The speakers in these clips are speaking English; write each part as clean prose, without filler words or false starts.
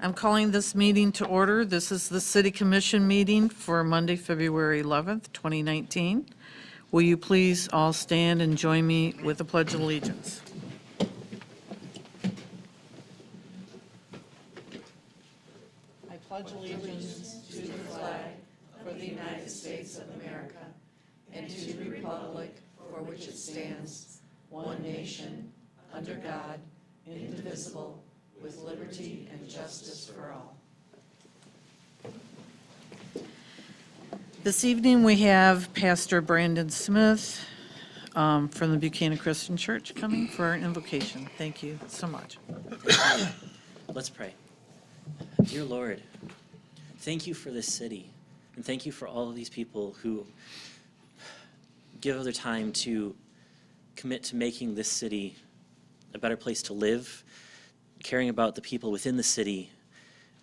I'm calling this meeting to order. This is the City Commission meeting for Monday, February 11th, 2019. Will you please all stand and join me with the Pledge of Allegiance? I pledge allegiance to the flag for the United States of America and to the republic for which it stands, one nation, under God, indivisible, with liberty and justice for all. This evening, we have Pastor Brandon Smith from the Buchanan Christian Church coming for our invocation. Thank you so much. Let's pray. Dear Lord, thank you for this city, and thank you for all of these people who give of their time to commit to making this city a better place to live, caring about the people within the city,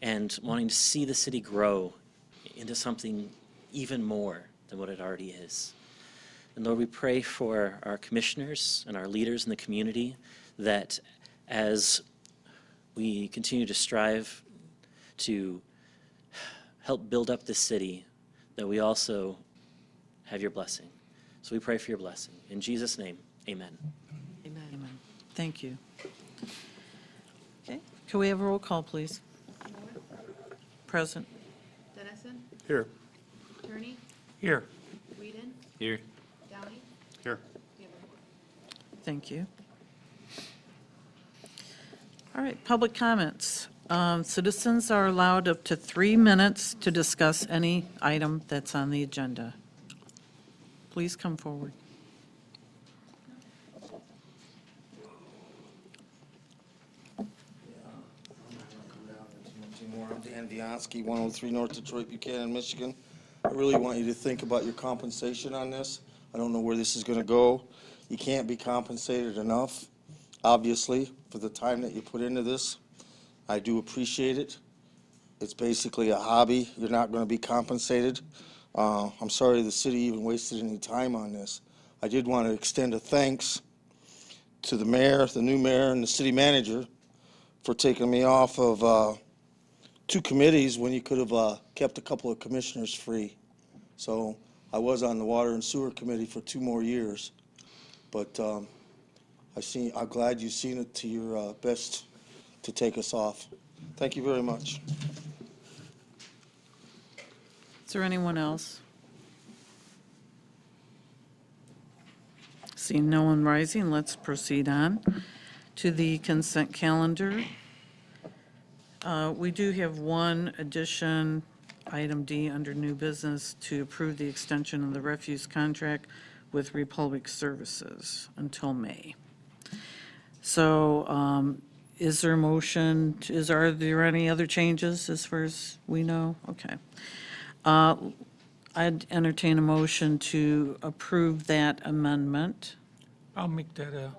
and wanting to see the city grow into something even more than what it already is. And Lord, we pray for our commissioners and our leaders in the community that as we continue to strive to help build up this city, that we also have your blessing. So we pray for your blessing. In Jesus' name, amen. Amen. Thank you. Okay, can we have a roll call, please? Present. Dennison, Here. Turney, Here. Whedon, Here. Downey, Here. Haverford. Thank you. All right, public comments. Citizens are allowed up to 3 minutes to discuss any item that's on the agenda. Please come forward. I'm Dan Vianski, 103 North Detroit, Buchanan, Michigan. I really want you to think about your compensation on this. I don't know where this is going to go. You can't be compensated enough, obviously, for the time that you put into this. I do appreciate it. It's basically a hobby. You're not going to be compensated. I'm sorry the city even wasted any time on this. I did want to extend a thanks to the mayor, the new mayor, and the city manager for taking me off of 2 committees when you could have kept a couple of commissioners free. So I was on the Water and Sewer Committee for 2 more years. But I'm glad you've seen it to your best to take us off. Thank you very much. Is there anyone else? Seeing no one rising, let's proceed on to the consent calendar. We do have one addition, item D, under new business, to approve the extension of the refuse contract with Republic Services until May. So is there a motion, are there any other changes as far as we know? Okay. I'd entertain a motion to approve that amendment. I'll make that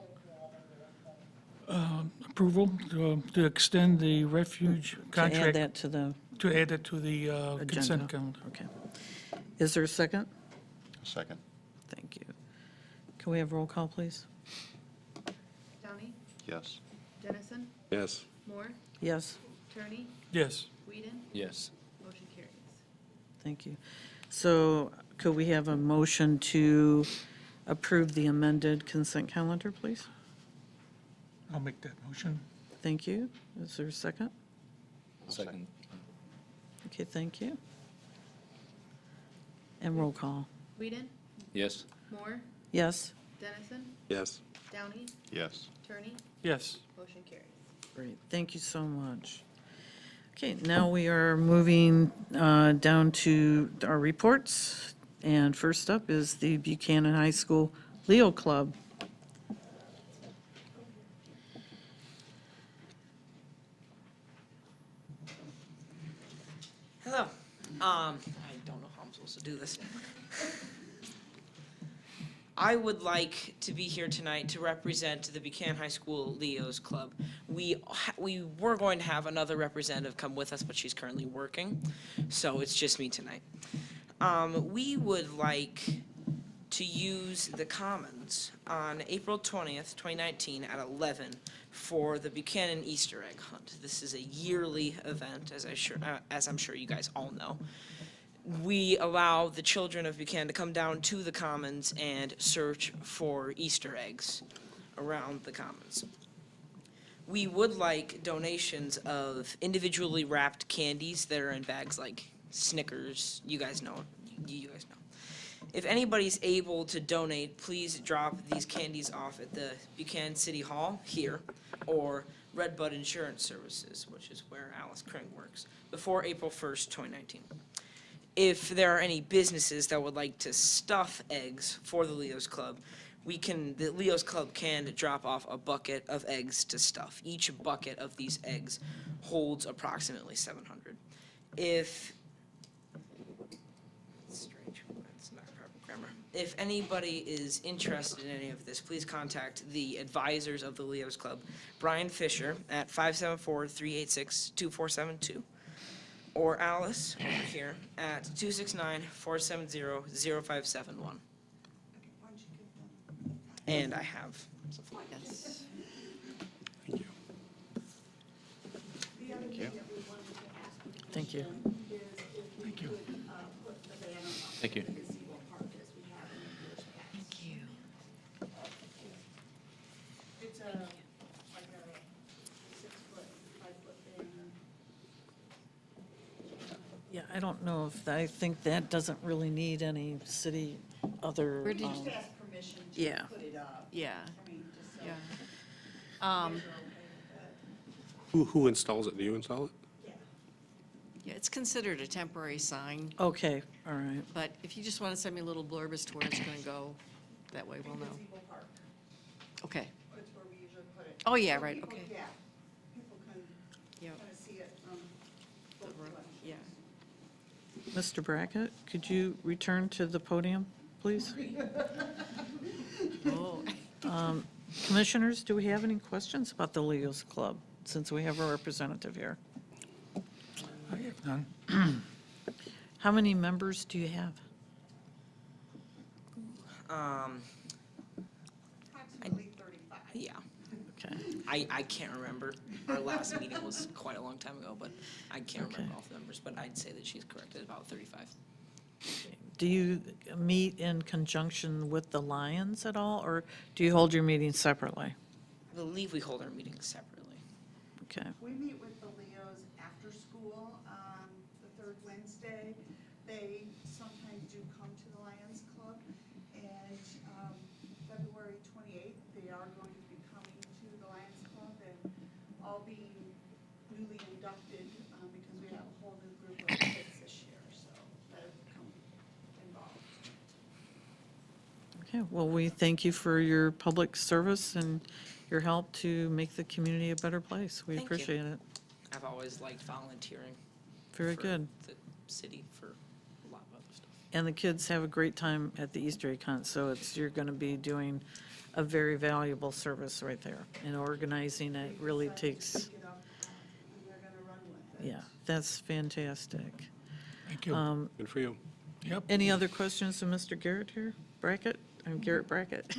approval to extend the refuge To add contract, that to the to add it to the agenda. consent calendar. Okay. Is there a second? Second. Thank you. Can we have roll call, please? Downey, Yes. Dennison, Yes. Moore, Yes, Turney, Yes. Whedon, Yes. motion carries. thank you. So could we have a motion to approve the amended consent calendar, please? I'll make that motion. Thank you. Is there a second? Second. Okay, thank you. And roll call. Whedon, Yes. Moore, Yes? Dennison, Yes. Downey, Yes. Turney, Yes. motion carries. Great, thank you so much. Okay, now we are moving down to our reports. And first up is the Buchanan High School Leo Club. Hello. I don't know how I'm supposed to do this. I would like to be here tonight to represent the Buchanan High School Leo's Club. We were going to have another representative come with us, but she's currently working, so it's just me tonight. We would like to use the Commons on April 20th, 2019 at 11 for the Buchanan Easter egg hunt. This is a yearly event, as I'm sure you guys all know. We allow the children of Buchanan to come down to the commons and search for Easter eggs around the commons. We would like donations of individually wrapped candies that are in bags like Snickers. You guys know. You guys know. If anybody's able to donate, please drop these candies off at the Buchanan City Hall here, or Redbud Insurance Services, which is where Alice Kring works, before April 1st, 2019. If there are any businesses that would like to stuff eggs for the Leo's Club, the Leo's Club can drop off a bucket of eggs to stuff. Each bucket of these eggs holds approximately 700. Strange, that's not proper grammar. If anybody is interested in any of this, please contact the advisors of the Leo's Club, Brian Fisher at 574-386-2472, or Alice over here at 269-470-0571. And I have some Yes. Thank you. Thank you. Thank you. It's like a 6-foot, 5-foot banner. Yeah, I don't know if, I think that doesn't really need any city other. We just ask permission yeah. to put it up. Yeah, I mean, just so yeah. you're okay with it. Who installs it? Do you install it? Yeah. Yeah, it's considered a temporary sign, Okay, all right. but if you just want to send me a little blurb as to where it's going to go, that way we'll know. Gazebo Park, Okay. that's where we usually put it. Oh, yeah, So right, people- okay. Yeah, people can Yeah. kind of see it from both directions. Yeah. Mr. Brackett, could you return to the podium, please? Oh, Commissioners, do we have any questions about the Leo's Club, since we have a representative here? I have none. How many members do you have? Approximately 35. yeah. Okay. I can't remember. Our last meeting was quite a long time ago, but I can't remember Okay. all the numbers, but I'd say that she's correct at about 35. Do you meet in conjunction with the Lions at all, or do you hold your meetings separately? I believe we hold our meetings separately. Okay. We meet with the Leos after school on the third Wednesday. They sometimes do come to the Lions Club, and February 28th, they are going to be coming to the Lions Club and all being newly inducted, because we have a whole new group of kids this year, so that have become involved. Okay, well, we thank you for your public service and your help to make the community a better place. We Thank you. appreciate it. I've always liked volunteering. Very for good. The city for a lot of other stuff. And the kids have a great time at the Easter egg hunt, so you're going to be doing a very valuable service right there. And organizing it really takes, Pick it up, and they're gonna run with it. yeah, that's fantastic. Thank you. Good for you. Yep. Any other questions of Mr. Garrett here? Brackett? I'm Garrett Brackett.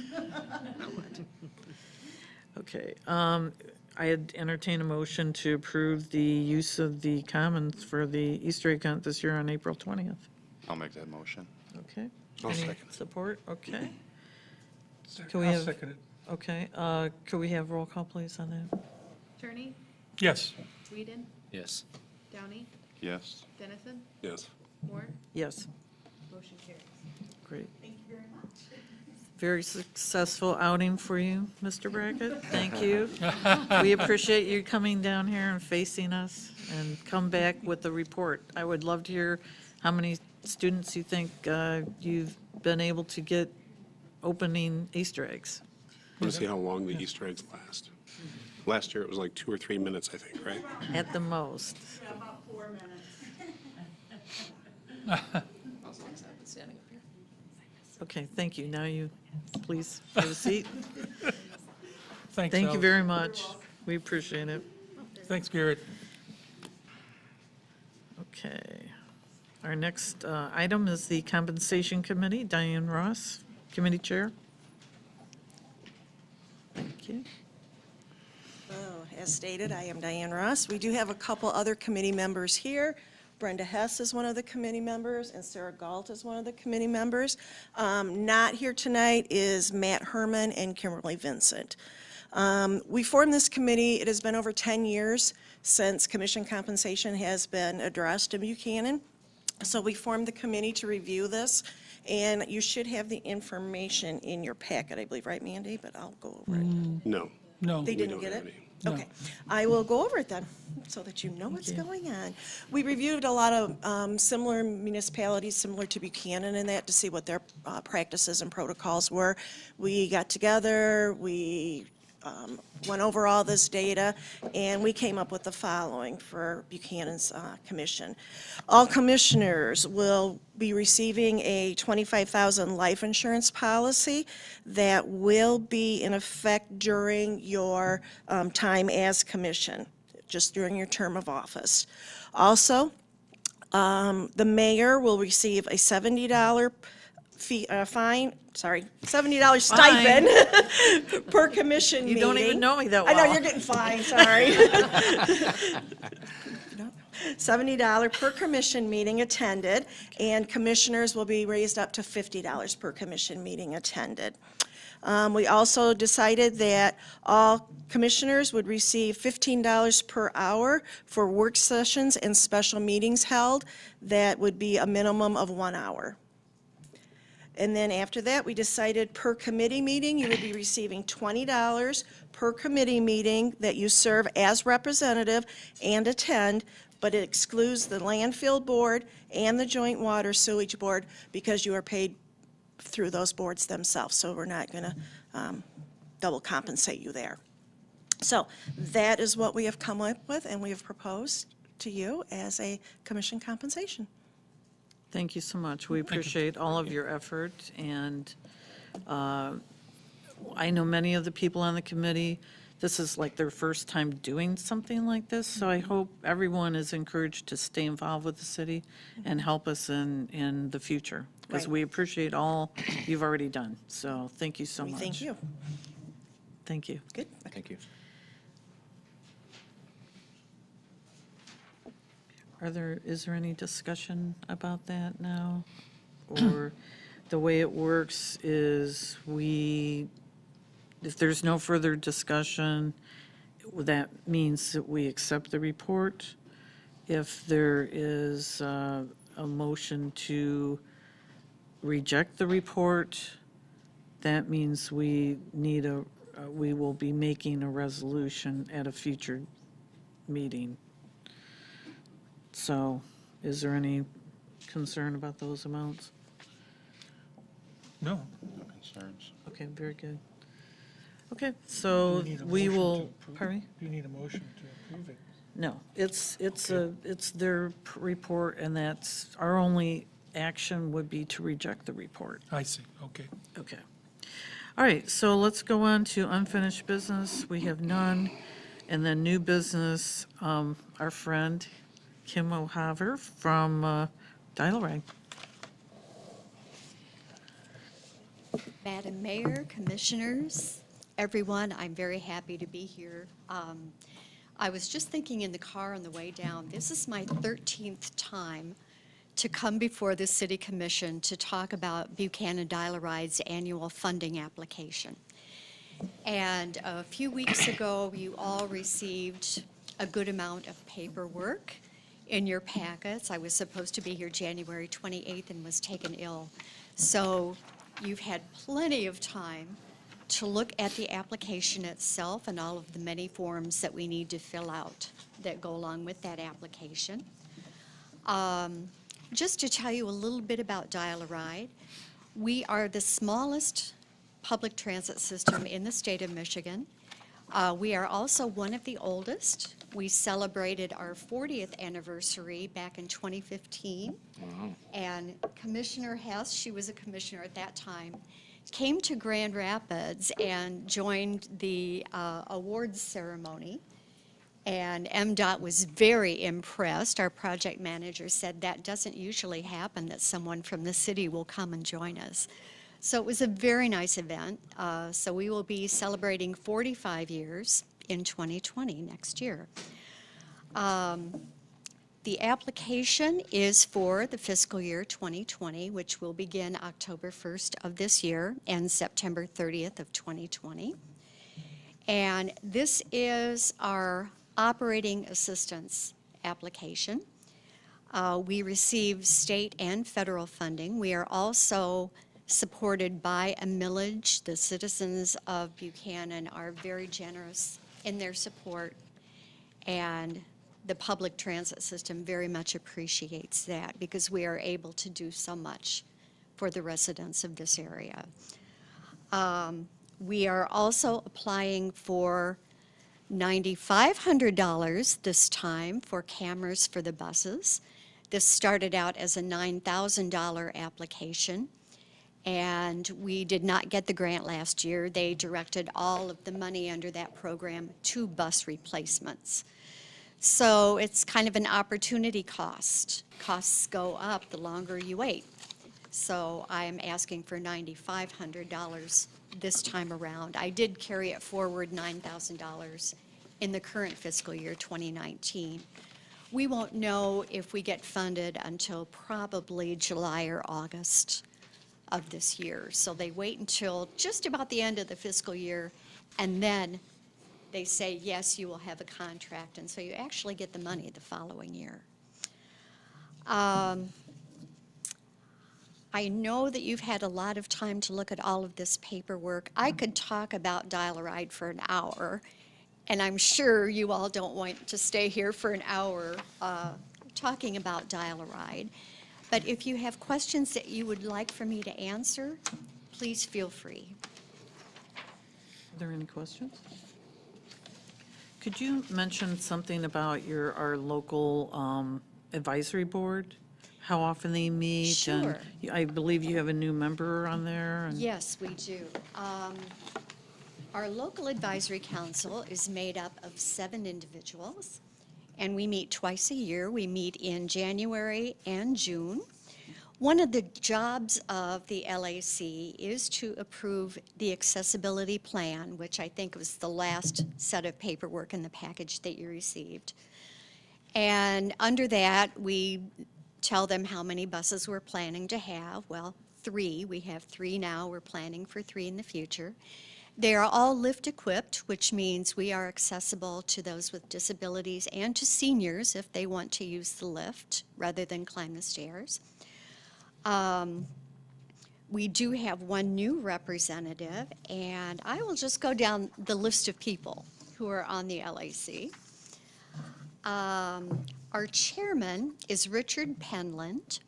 Okay, I'd entertain a motion to approve the use of the commons for the Easter egg hunt this year on April 20th. I'll make that motion. Okay? I'll Any second. Support? Okay. Can we I'll have- second it. Okay, could we have roll call, please, on that? Turney, Yes. Whedon, Yes. Downey, Yes. Dennison, Yes. Moore, Yes, motion carries. great. Thank you very much. Very successful outing for you, Mr. Brackett. Thank you. We appreciate you coming down here and facing us, and come back with a report. I would love to hear how many students you think you've been able to get opening Easter eggs. We'll see how long the Easter eggs last. Last year, it was like 2 or 3 minutes, I think, right? At the most. Yeah, about 4 minutes. As long as I've been standing up here. Okay, thank you. Now you, please, have a seat. Thanks, Thank you Alice. very much. We appreciate it. Thanks, Garrett. Okay. Our next item is the Compensation Committee. Diane Ross, Committee Chair. Thank you. as stated, I am Diane Ross. We do have a couple other committee members here. Brenda Hess is one of the committee members, and Sarah Galt is one of the committee members. Not here tonight is Matt Herman and Kimberly Vincent. We formed this committee, it has been over 10 years since commission compensation has been addressed in Buchanan. So we formed the committee to review this, and you should have the information in your packet, I believe, right, Mandy? But I'll go over it. No. No. They we didn't don't get have it? any. No. Okay. I will go over it then, so that you know what's going on. We reviewed a lot of similar municipalities, similar to Buchanan in that, to see what their practices and protocols were. We got together, we went over all this data, and we came up with the following for Buchanan's commission. All commissioners will be receiving a $25,000 life insurance policy that will be in effect during your time as commission, just during your term of office. Also, the mayor will receive a $70 $70 stipend per commission meeting. You don't even know me that I know, well. you're getting fined, sorry. $70 per commission meeting attended, and commissioners will be raised up to $50 per commission meeting attended. We also decided that all commissioners would receive $15 per hour for work sessions and special meetings held. That would be a minimum of 1 hour. And then after that, we decided per committee meeting, you would be receiving $20 per committee meeting that you serve as representative and attend, but it excludes the landfill board and the joint water sewage board because you are paid through those boards themselves, so we're not going to double compensate you there. So that is what we have come up with, and we have proposed to you as a commission compensation. Thank you so much. We appreciate all of your effort, and I know many of the people on the committee, this is like their first time doing something like this, so I hope everyone is encouraged to stay involved with the city and help us in the future, because Right. we appreciate all you've already done. So thank you so much. Thank you. Thank you. Good. Thank you. Is there any discussion about that now? Or the way it works is if there's no further discussion, that means that we accept the report. If there is a motion to reject the report, that means we will be making a resolution at a future meeting. So, is there any concern about those amounts? No. No concerns. Okay, very good. Okay, so Do you need a we motion to will, approve? pardon me? Do you need a motion to approve it? No, it's Okay. their report, and that's, our only action would be to reject the report. I see, okay. Okay. All right, so let's go on to unfinished business. We have none. And then new business, our friend Kim O'Haver from Dial-A-Rag. Madam Mayor, Commissioners, everyone, I'm very happy to be here. I was just thinking in the car on the way down, this is my 13th time to come before the City Commission to talk about Buchanan Dial-A-Ride's annual funding application. And a few weeks ago, you all received a good amount of paperwork in your packets. I was supposed to be here January 28th and was taken ill. So you've had plenty of time to look at the application itself and all of the many forms that we need to fill out that go along with that application. Just to tell you a little bit about Dial-A-Ride, we are the smallest public transit system in the state of Michigan. We are also one of the oldest. We celebrated our 40th anniversary back in 2015. And Commissioner Hess, she was a commissioner at that time, came to Grand Rapids and joined the awards ceremony. And MDOT was very impressed. Our project manager said that doesn't usually happen, that someone from the city will come and join us. So it was a very nice event. So we will be celebrating 45 years in 2020, next year. The application is for the fiscal year 2020, which will begin October 1st of this year and September 30th of 2020. And this is our operating assistance application. We receive state and federal funding. We are also supported by a millage. The citizens of Buchanan are very generous in their support, and the public transit system very much appreciates that because we are able to do so much for the residents of this area. We are also applying for $9,500 this time for cameras for the buses. This started out as a $9,000 application, and we did not get the grant last year. They directed all of the money under that program to bus replacements. So it's kind of an opportunity cost. Costs go up the longer you wait. So I am asking for $9,500 this time around. I did carry it forward $9,000 in the current fiscal year 2019. We won't know if we get funded until probably July or August of this year. So they wait until just about the end of the fiscal year, and then they say, yes, you will have a contract, and so you actually get the money the following year. I know that you've had a lot of time to look at all of this paperwork. I could talk about Dial-A-Ride for an hour, and I'm sure you all don't want to stay here for an hour talking about Dial-A-Ride. But if you have questions that you would like for me to answer, please feel free. Are there any questions? Could you mention something about our local advisory board? How often they meet? Sure. And I believe you have a new member on there. And Yes, we do. Our local advisory council is made up of 7 individuals, and we meet twice a year. We meet in January and June. One of the jobs of the LAC is to approve the accessibility plan, which I think was the last set of paperwork in the package that you received. And under that, we tell them how many buses we're planning to have. Well, 3. We have 3 now. We're planning for 3 in the future. They are all lift-equipped, which means we are accessible to those with disabilities and to seniors if they want to use the lift rather than climb the stairs. We do have 1 new representative, and I will just go down the list of people who are on the LAC. Our chairman is Richard Penland,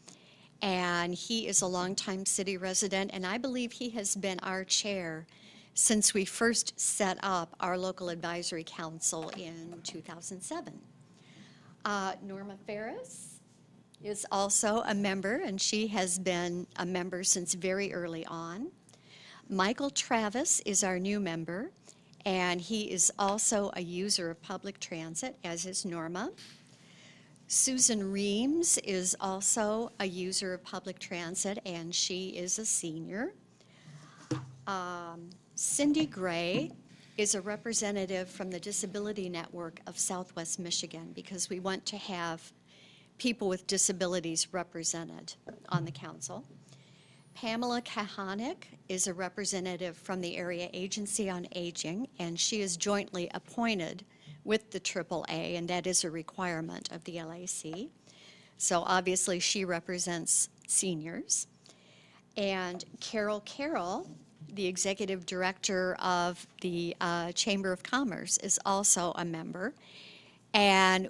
and he is a longtime city resident, and I believe he has been our chair since we first set up our local advisory council in 2007. Norma Ferris is also a member, and she has been a member since very early on. Michael Travis is our new member, and he is also a user of public transit, as is Norma. Susan Reams is also a user of public transit, and she is a senior. Cindy Gray is a representative from the Disability Network of Southwest Michigan, because we want to have people with disabilities represented on the council. Pamela Kahanik is a representative from the Area Agency on Aging, and she is jointly appointed with the AAA, and that is a requirement of the LAC. So obviously she represents seniors. And Carol Carroll, the executive director of the Chamber of Commerce, is also a member. And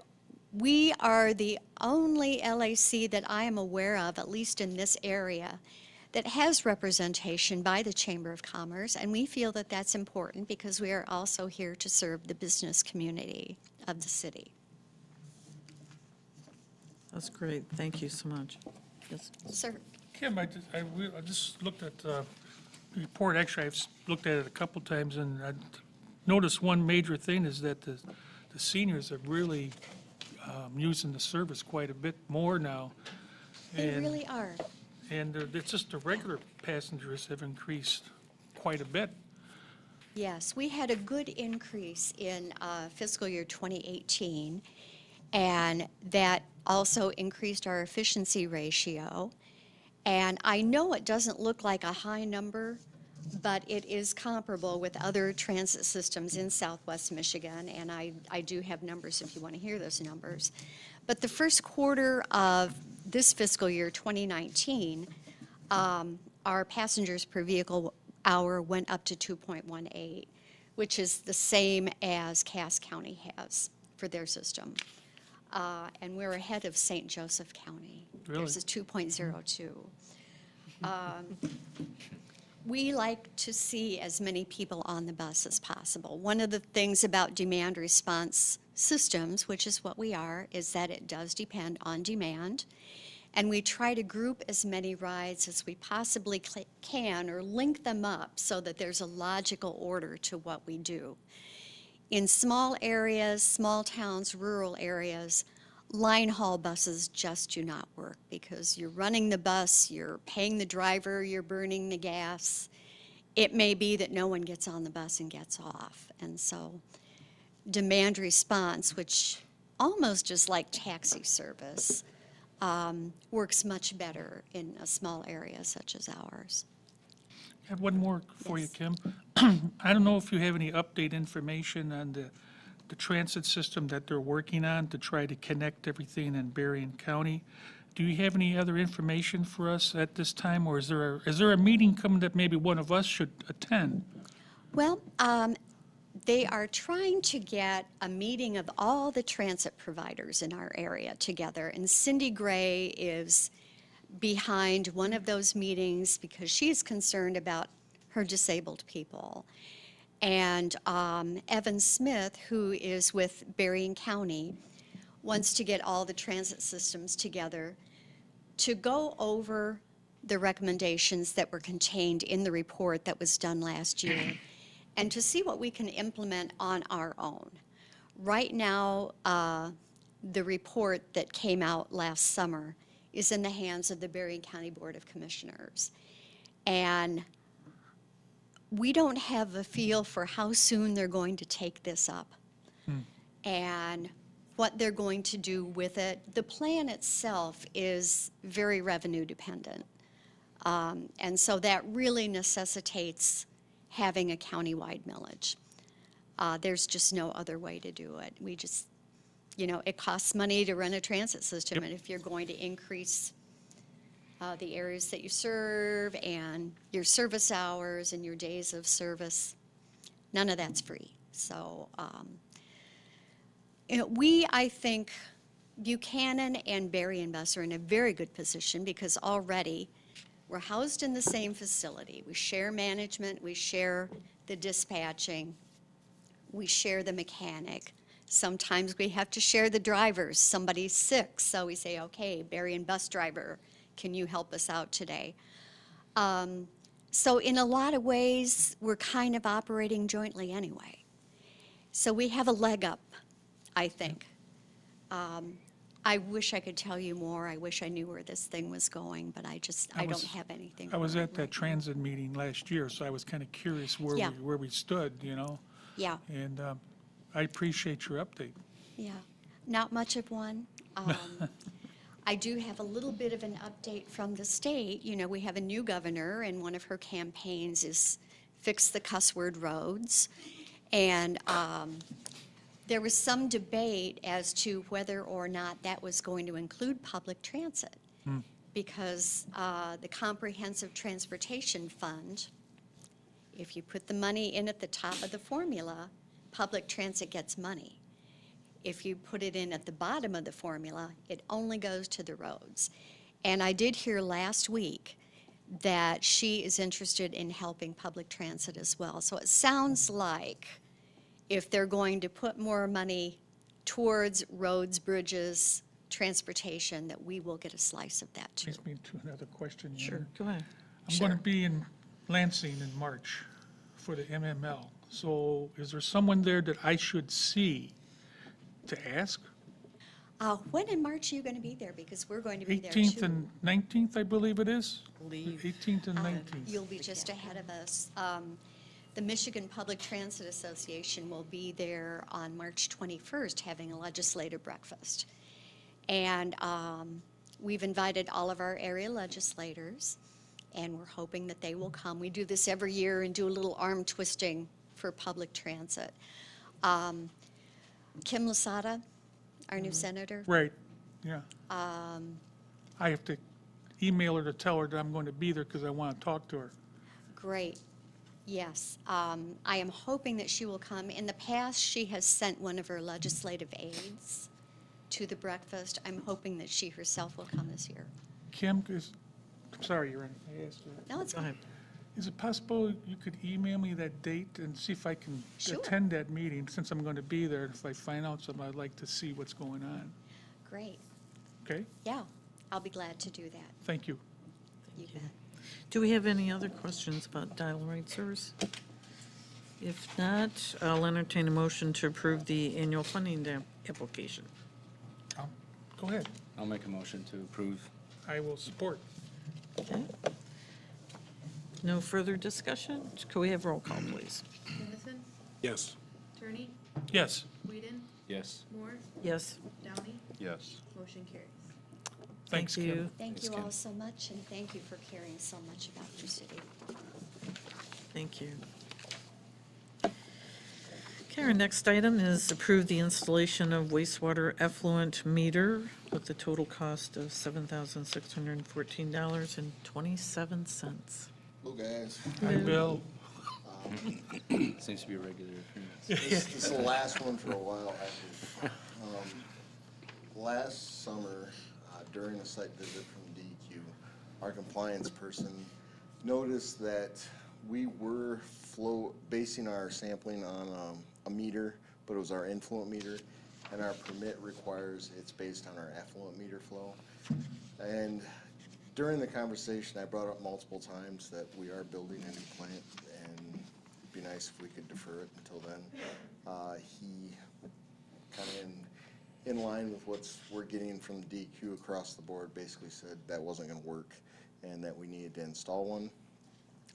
we are the only LAC that I am aware of, at least in this area, that has representation by the Chamber of Commerce, and we feel that that's important because we are also here to serve the business community of the city. That's great. Thank you so much. Yes. Sir. Kim, I just looked at the report. Actually, I've looked at it a couple times, and I noticed one major thing is that the seniors are really using the service quite a bit more now. They really are. And it's just the regular passengers have increased quite a bit. Yes, we had a good increase in fiscal year 2018, and that also increased our efficiency ratio. And I know it doesn't look like a high number, but it is comparable with other transit systems in Southwest Michigan, and I do have numbers if you want to hear those numbers. But the first quarter of this fiscal year, 2019, our passengers per vehicle hour went up to 2.18, which is the same as Cass County has for their system. And we're ahead of St. Joseph County. Really? There's a 2.02. We like to see as many people on the bus as possible. One of the things about demand response systems, which is what we are, is that it does depend on demand. And we try to group as many rides as we possibly can or link them up so that there's a logical order to what we do. In small areas, small towns, rural areas, line haul buses just do not work because you're running the bus, you're paying the driver, you're burning the gas. It may be that no one gets on the bus and gets off. And so demand response, which almost is like taxi service, works much better in a small area such as ours. I have one more for you, Yes. Kim. I don't know if you have any update information on the transit system that they're working on to try to connect everything in Berrien County. Do you have any other information for us at this time, or is there a meeting coming that maybe one of us should attend? Well, they are trying to get a meeting of all the transit providers in our area together, and Cindy Gray is behind one of those meetings because she's concerned about her disabled people. And Evan Smith, who is with Berrien County, wants to get all the transit systems together to go over the recommendations that were contained in the report that was done last year and to see what we can implement on our own. Right now, the report that came out last summer is in the hands of the Berrien County Board of Commissioners. And we don't have a feel for how soon they're going to take this up and what they're going to do with it. The plan itself is very revenue dependent. And so that really necessitates having a countywide millage. There's just no other way to do it. We just, it costs money to run a transit system, and if you're going to increase the areas that you serve and your service hours and your days of service, none of that's free. So, I think Buchanan and Berrien Bus are in a very good position because already we're housed in the same facility. We share management, we share the dispatching, we share the mechanic. Sometimes we have to share the drivers. Somebody's sick, so we say, okay, Berrien bus driver, can you help us out today? So in a lot of ways, we're kind of operating jointly anyway. So we have a leg up, I think. I wish I could tell you more. I wish I knew where this thing was going, but I don't have anything. I was at that right now. transit meeting last year, so I was kind of curious Yeah. where we stood, Yeah, And I appreciate your update. yeah. Not much of one. I do have a little bit of an update from the state. We have a new governor, and one of her campaigns is fix the cuss word roads. And there was some debate as to whether or not that was going to include public transit. Because the Comprehensive Transportation Fund, if you put the money in at the top of the formula, public transit gets money. If you put it in at the bottom of the formula, it only goes to the roads. And I did hear last week that she is interested in helping public transit as well. So it sounds like if they're going to put more money towards roads, bridges, transportation, that we will get a slice of that too. Brings me to another question. Go ahead. I'm going to be in Lansing in March for the MML. So is there someone there that I should see to ask? When in March are you going to be there? Because we're going to be there too. 18th and 19th, I believe it is? Leave. 18th and 19th. You'll be just ahead of us. the Michigan Public Transit Association will be there on March 21st having a legislative breakfast. And we've invited all of our area legislators, and we're hoping that they will come. We do this every year and do a little arm twisting for public transit. Kim Lasada, our new senator. Right, yeah. I have to email her to tell her that I'm going to be there because I want to talk to her. Great. Yes. I am hoping that she will come. In the past, she has sent one of her legislative aides to the breakfast. I'm hoping that she herself will come this year. Kim, I'm sorry, you're in. I asked her. No, it's fine. Is it possible you could email me that date and see if I can Sure. attend that meeting, since I'm going to be there? If I find out something, I'd like to see what's going on. Great. Okay? Yeah, I'll be glad to do that. Thank you. You bet. Do we have any other questions about dial rate service? If not, I'll entertain a motion to approve the annual funding application. Go ahead. I'll make a motion to approve. I will support. Okay. No further discussion? Could we have roll call, please? Dennison, Yes. Turney, Yes. Whedon, Yes. Moore, Yes. Downey, Yes. motion carries. Thanks, Thank Kim. you. Thank Thanks, you Kim. all so much, and thank you for caring so much about your city. Thank you. Okay, our next item is approve the installation of wastewater effluent meter with the total cost of $7,614.27. Hello, guys. Hi, Bill. Seems to be a regular occurrence. This is the last one for a while, actually. Last summer, during a site visit from DEQ, our compliance person noticed that we were basing our sampling on a meter, but it was our influent meter, and our permit requires it's based on our effluent meter flow. And during the conversation, I brought up multiple times that we are building a new plant, and it'd be nice if we could defer it until then. He kind of in line with we're getting from DEQ across the board, basically said that wasn't gonna work and that we needed to install one.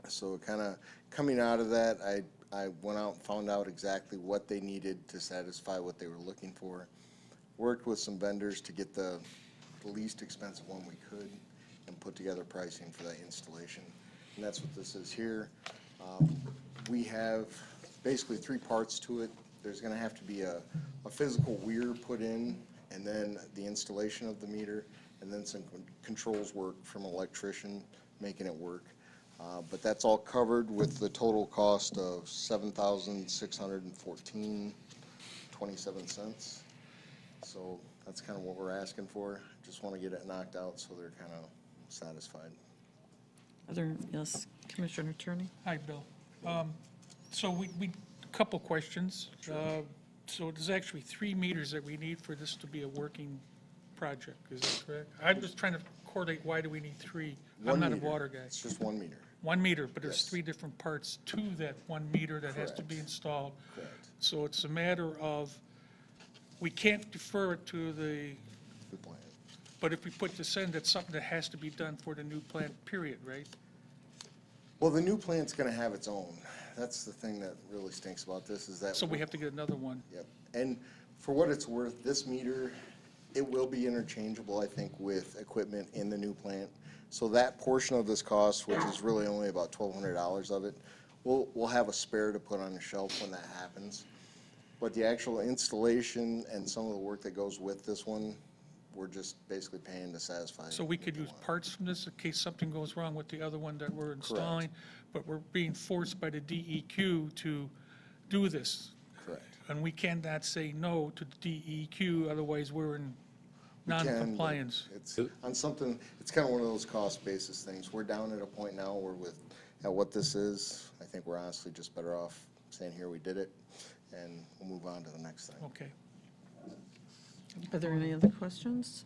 So kind of coming out of that, I went out and found out exactly what they needed to satisfy what they were looking for. Worked with some vendors to get the least expensive one we could and put together pricing for that installation. And that's what this is here. We have basically 3 parts to it. There's gonna have to be a physical weir put in, and then the installation of the meter, and then some controls work from an electrician making it work. But that's all covered with the total cost of $7,614.27. So that's kind of what we're asking for. Just want to get it knocked out so they're kind of satisfied. Yes, Commissioner Turney? Hi, Bill. So a couple questions. So there's actually 3 meters that we need for this to be a working project, is that correct? I'm just trying to coordinate, why do we need 3? I'm One not a meter. water guy. It's just 1 meter. 1 meter, but there's Yes. 3 different parts to that 1 meter that has to be Correct. installed. Correct. So it's a matter of, we can't defer it to the, Good plan. but if we put this in, that's something that has to be done for the new plant, period, right? Well, the new plant's gonna have its own. That's the thing that really stinks about this, is that. So we have to get another one. Yep. And for what it's worth, this meter, it will be interchangeable, I think, with equipment in the new plant. So that portion of this cost, which is really only about $1,200 of it, we'll have a spare to put on the shelf when that happens. But the actual installation and some of the work that goes with this one, we're just basically paying to satisfy. So we could use parts from this in case something goes wrong with the other one that we're installing, but we're being forced by the DEQ to do this. Correct. And we cannot say no to the DEQ, otherwise we're in We can, but non-compliance. It's on something, it's kind of one of those cost basis things. We're down at a point now where at what this is, I think we're honestly just better off saying, here, we did it, and we'll move on to the next thing. Okay. Are there any other questions?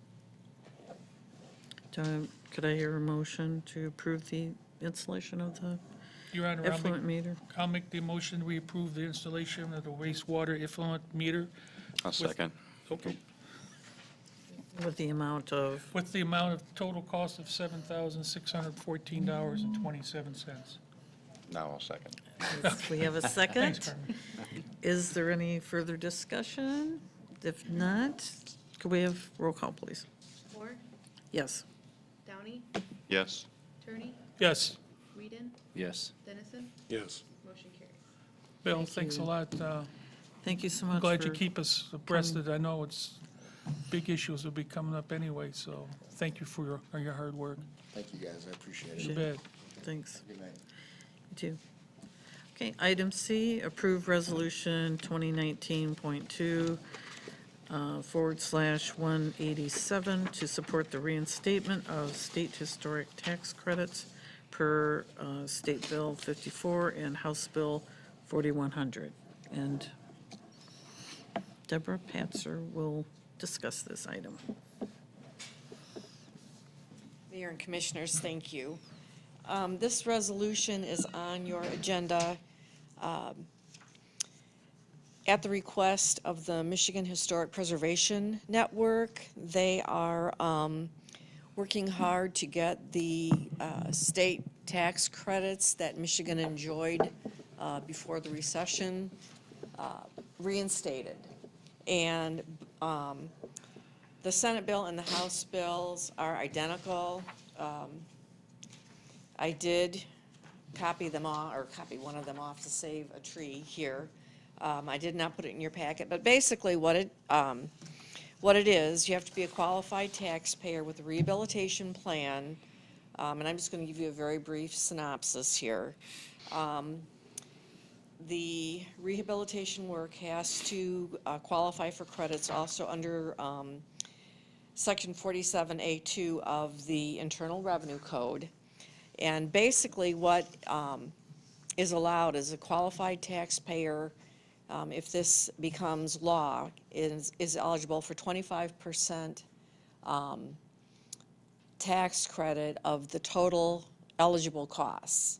Could I hear a motion to approve the installation of the Your Honor, effluent meter? I'll make the motion, we approve the installation of the wastewater effluent meter. I'll second. Okay. With the amount of, With the amount of total cost of $7,614.27. Now I'll second. We have a second. Thanks, Carmen. Is there any further discussion? If not, could we have roll call, please? Moore, Yes. Downey, Yes. Turney, Yes. Whedon, Yes. Dennison, Yes. motion carries. Bill, Thank thanks a you. lot. Thank you so much. Glad you for- keep us abreast of it. I know it's, big issues will be coming up anyway, so thank you for your hard work. Thank you, guys. I appreciate You bet. Thanks. Good night. You too. Okay, item C, approve resolution 2019.2 /187 to support the reinstatement of state historic tax credits per State Bill 54 and House Bill 4100. And Deborah Patzer will discuss this item. Mayor and Commissioners, thank you. This resolution is on your agenda at the request of the Michigan Historic Preservation Network. They are working hard to get the state tax credits that Michigan enjoyed before the recession reinstated. And the Senate bill and the House bills are identical. I did copy them off, or copy one of them off to save a tree here. I did not put it in your packet, but basically what it is, you have to be a qualified taxpayer with a rehabilitation plan, and I'm just going to give you a very brief synopsis here. The rehabilitation work has to qualify for credits also under Section 47A2 of the Internal Revenue Code. And basically what is allowed is a qualified taxpayer, if this becomes law, is eligible for 25% tax credit of the total eligible costs.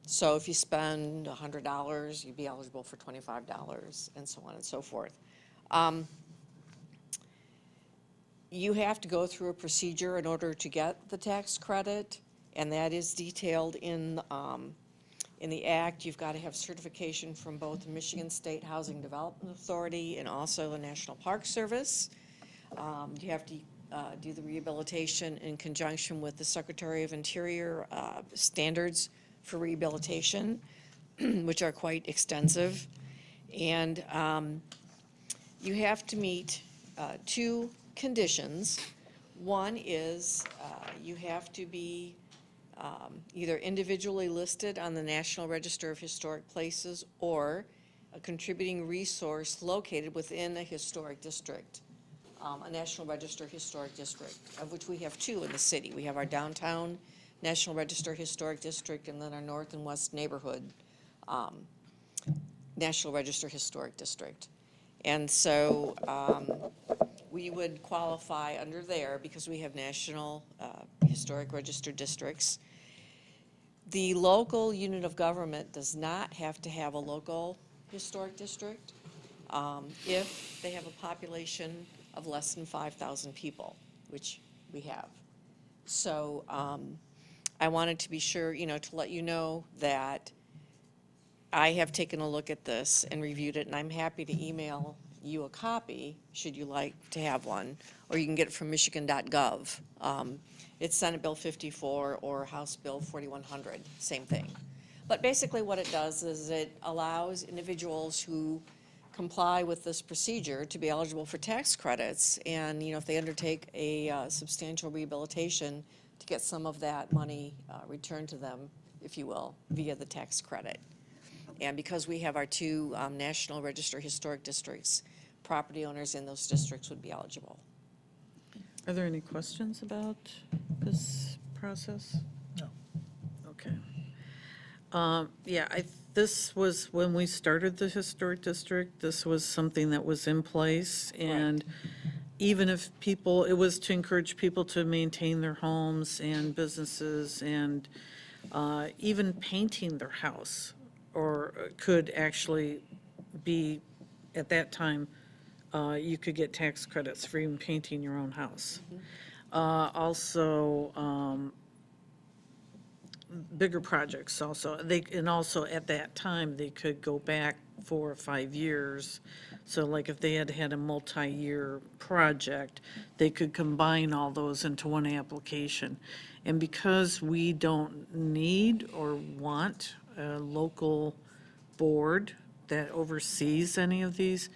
So if you spend $100, you'd be eligible for $25, and so on and so forth. You have to go through a procedure in order to get the tax credit, and that is detailed in the Act. You've got to have certification from both the Michigan State Housing Development Authority and also the National Park Service. You have to do the rehabilitation in conjunction with the Secretary of Interior standards for rehabilitation, which are quite extensive. And you have to meet two conditions. One is you have to be either individually listed on the National Register of Historic Places or a contributing resource located within a historic district, a National Register Historic District, of which we have two in the city. We have our downtown National Register Historic District and then our north and west neighborhood National Register Historic District. And so we would qualify under there because we have National Historic Register districts. The local unit of government does not have to have a local historic district if they have a population of less than 5,000 people, which we have. So I wanted to be sure, to let you know that I have taken a look at this and reviewed it, and I'm happy to email you a copy, should you like to have one, or you can get it from michigan.gov. It's Senate Bill 54 or House Bill 4100, same thing. But basically what it does is it allows individuals who comply with this procedure to be eligible for tax credits, and if they undertake a substantial rehabilitation, to get some of that money returned to them, if you will, via the tax credit. And because we have our two National Register Historic Districts, property owners in those districts would be eligible. Are there any questions about this process? No. Okay. Yeah, this was, when we started the historic district, this was something that was in place. And even if people, it was to encourage people to maintain their homes and businesses and even painting their house, or could actually be, at that time, you could get tax credits for even painting your own house. Also, bigger projects also. And also at that time, they could go back 4 or 5 years. So like if they had had a multi-year project, they could combine all those into one application. And because we don't need or want a local board that oversees any of these,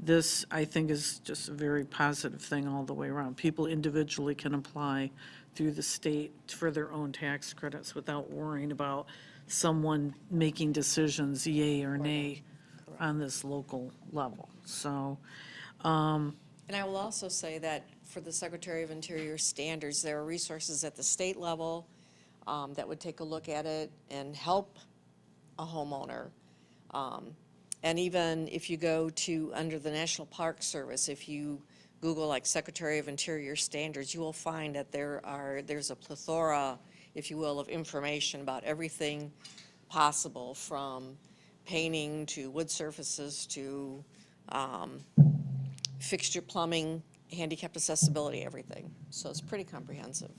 this, I think, is just a very positive thing all the way around. People individually can apply through the state for their own tax credits without worrying about someone making decisions, yay or nay, on this local level. So, And I will also say that for the Secretary of Interior standards, there are resources at the state level that would take a look at it and help a homeowner. And even if you go to, under the National Park Service, if you Google like Secretary of Interior standards, you will find that there's a plethora, if you will, of information about everything possible, from painting to wood surfaces to fixture plumbing, handicap accessibility, everything. So it's pretty comprehensive.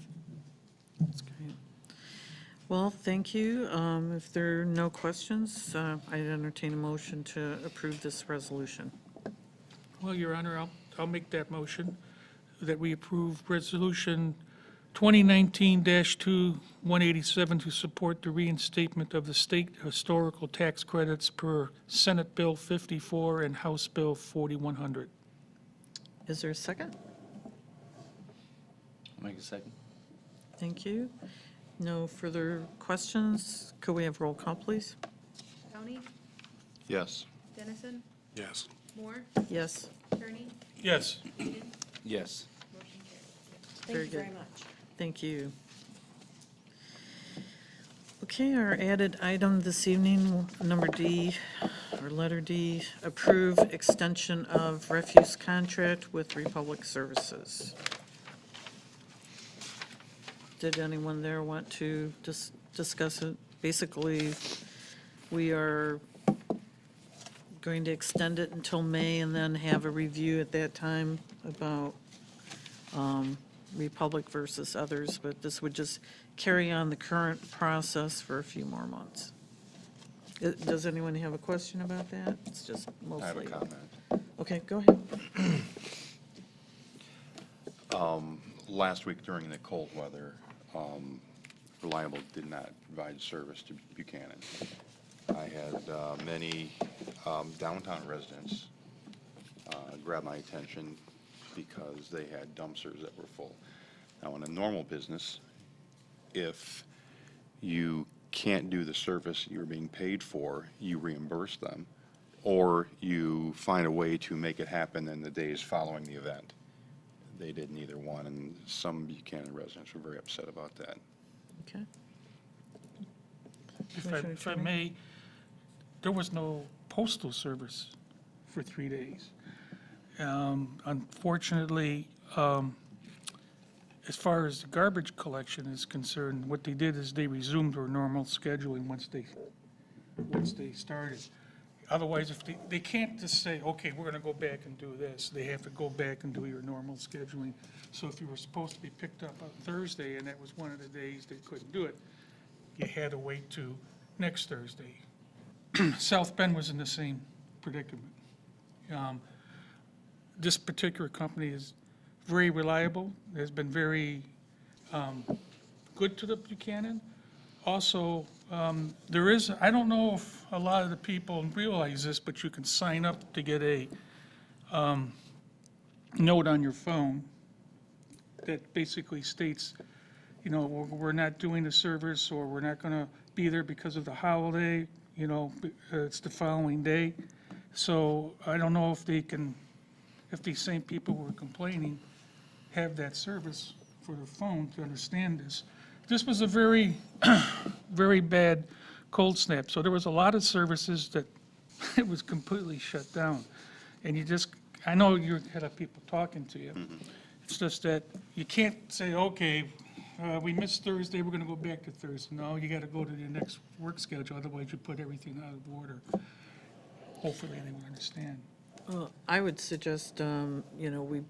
that's great. Well, thank you. If there are no questions, I'd entertain a motion to approve this resolution. Well, Your Honor, I'll make that motion that we approve Resolution 2019-2-187 to support the reinstatement of the state historical tax credits per Senate Bill 54 and House Bill 4100. Is there a second? I'll make a second. Thank you. No further questions? Could we have roll call, please? Downey, Yes. Dennison, Yes. Moore, Yes. Attorney, Yes. Eden, Yes. motion carries. Thank Very you very good. much. Thank you. Okay, our added item this evening, number D, or letter D, approve extension of refuse contract with Republic Services. Did anyone there want to discuss it? Basically, we are going to extend it until May and then have a review at that time about Republic versus others, but this would just carry on the current process for a few more months. Does anyone have a question about that? It's just mostly. I have a comment. Okay, go ahead. Last week during the cold weather, Reliable did not provide service to Buchanan. I had many downtown residents grab my attention because they had dumpsters that were full. Now, in a normal business, if you can't do the service you're being paid for, you reimburse them, or you find a way to make it happen in the days following the event. They did neither one, and some Buchanan residents were very upset about that. Okay. If I may, there was no postal service for 3 days. Unfortunately, as far as the garbage collection is concerned, what they did is they resumed their normal scheduling once they started. Otherwise, if they can't just say, okay, we're gonna go back and do this. They have to go back and do your normal scheduling. So if you were supposed to be picked up on Thursday and that was one of the days they couldn't do it, you had to wait to next Thursday. South Bend was in the same predicament. This particular company is very reliable, has been very good to the Buchanan. Also, there is, I don't know if a lot of the people realize this, but you can sign up to get a note on your phone that basically states, you know, we're not doing the service, or we're not going to be there because of the holiday, you know, it's the following day. So I don't know if they can, if these same people who are complaining have that service for their phone to understand this. This was a very, very bad cold snap, so there was a lot of services that it was completely shut down. And you just, I know you had people talking to you. It's just that you can't say, okay, we missed Thursday, we're gonna go back to Thursday. No, you gotta go to your next work schedule, otherwise you put everything out of order. Hopefully they would understand. Well, I would suggest, you know, we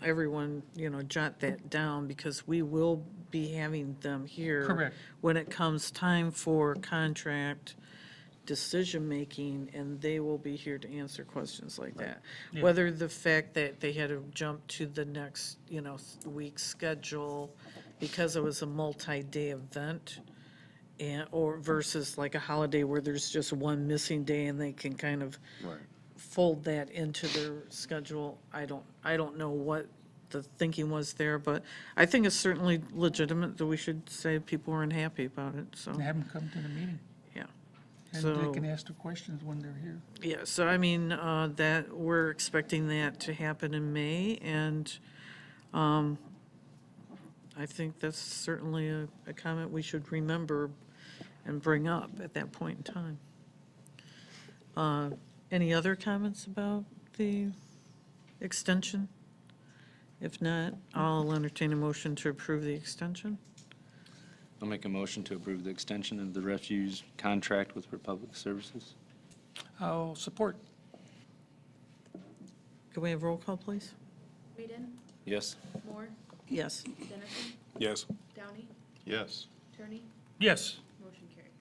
everyone, jot that down, because we will be having them here. Correct. When it comes time for contract decision-making, and they will be here to answer questions like that. Yeah. Whether the fact that they had to jump to the next, week's schedule because it was a multi-day event, or versus like a holiday where there's just one missing day and they can kind of Right. fold that into their schedule. I don't know what the thinking was there, but I think it's certainly legitimate that we should say people weren't happy about it, so, And have them come to the meeting, yeah. and So, they can ask the questions when they're here. yeah, so I mean, that, we're expecting that to happen in May, and, I think that's certainly a comment we should remember and bring up at that point in time. Any other comments about the extension? If not, I'll entertain a motion to approve the extension. I'll make a motion to approve the extension of the refuse contract with Republic Services. I'll support. Can we have roll call, please? Whedon, Yes. Moore, Yes. Dennison, Yes. Downey, Yes. Attorney, Yes. motion carried.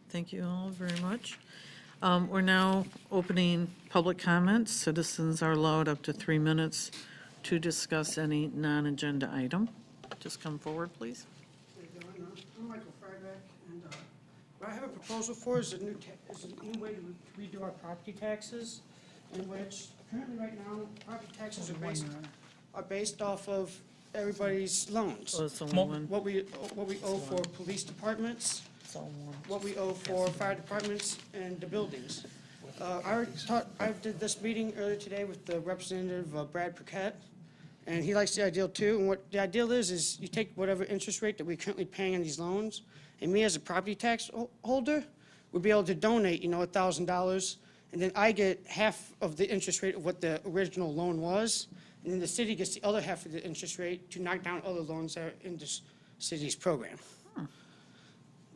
Thank you all very much. We're now opening public comments. Citizens are allowed up to 3 minutes to discuss any non-agenda item. Just come forward, please. I'm Michael Fryback, and what I have a proposal for is a new way to redo our property taxes, in which currently right now, property taxes are based off of everybody's loans. Oh, it's only one. What we owe for police departments, It's all one. what we owe for fire departments and the buildings. I did this meeting earlier today with the representative, Brad Paquette, and he likes the ideal too. And what the ideal is you take whatever interest rate that we're currently paying on these loans, and me as a property tax holder would be able to donate, $1,000, and then I get half of the interest rate of what the original loan was, and then the city gets the other half of the interest rate to knock down other loans that are in this city's program.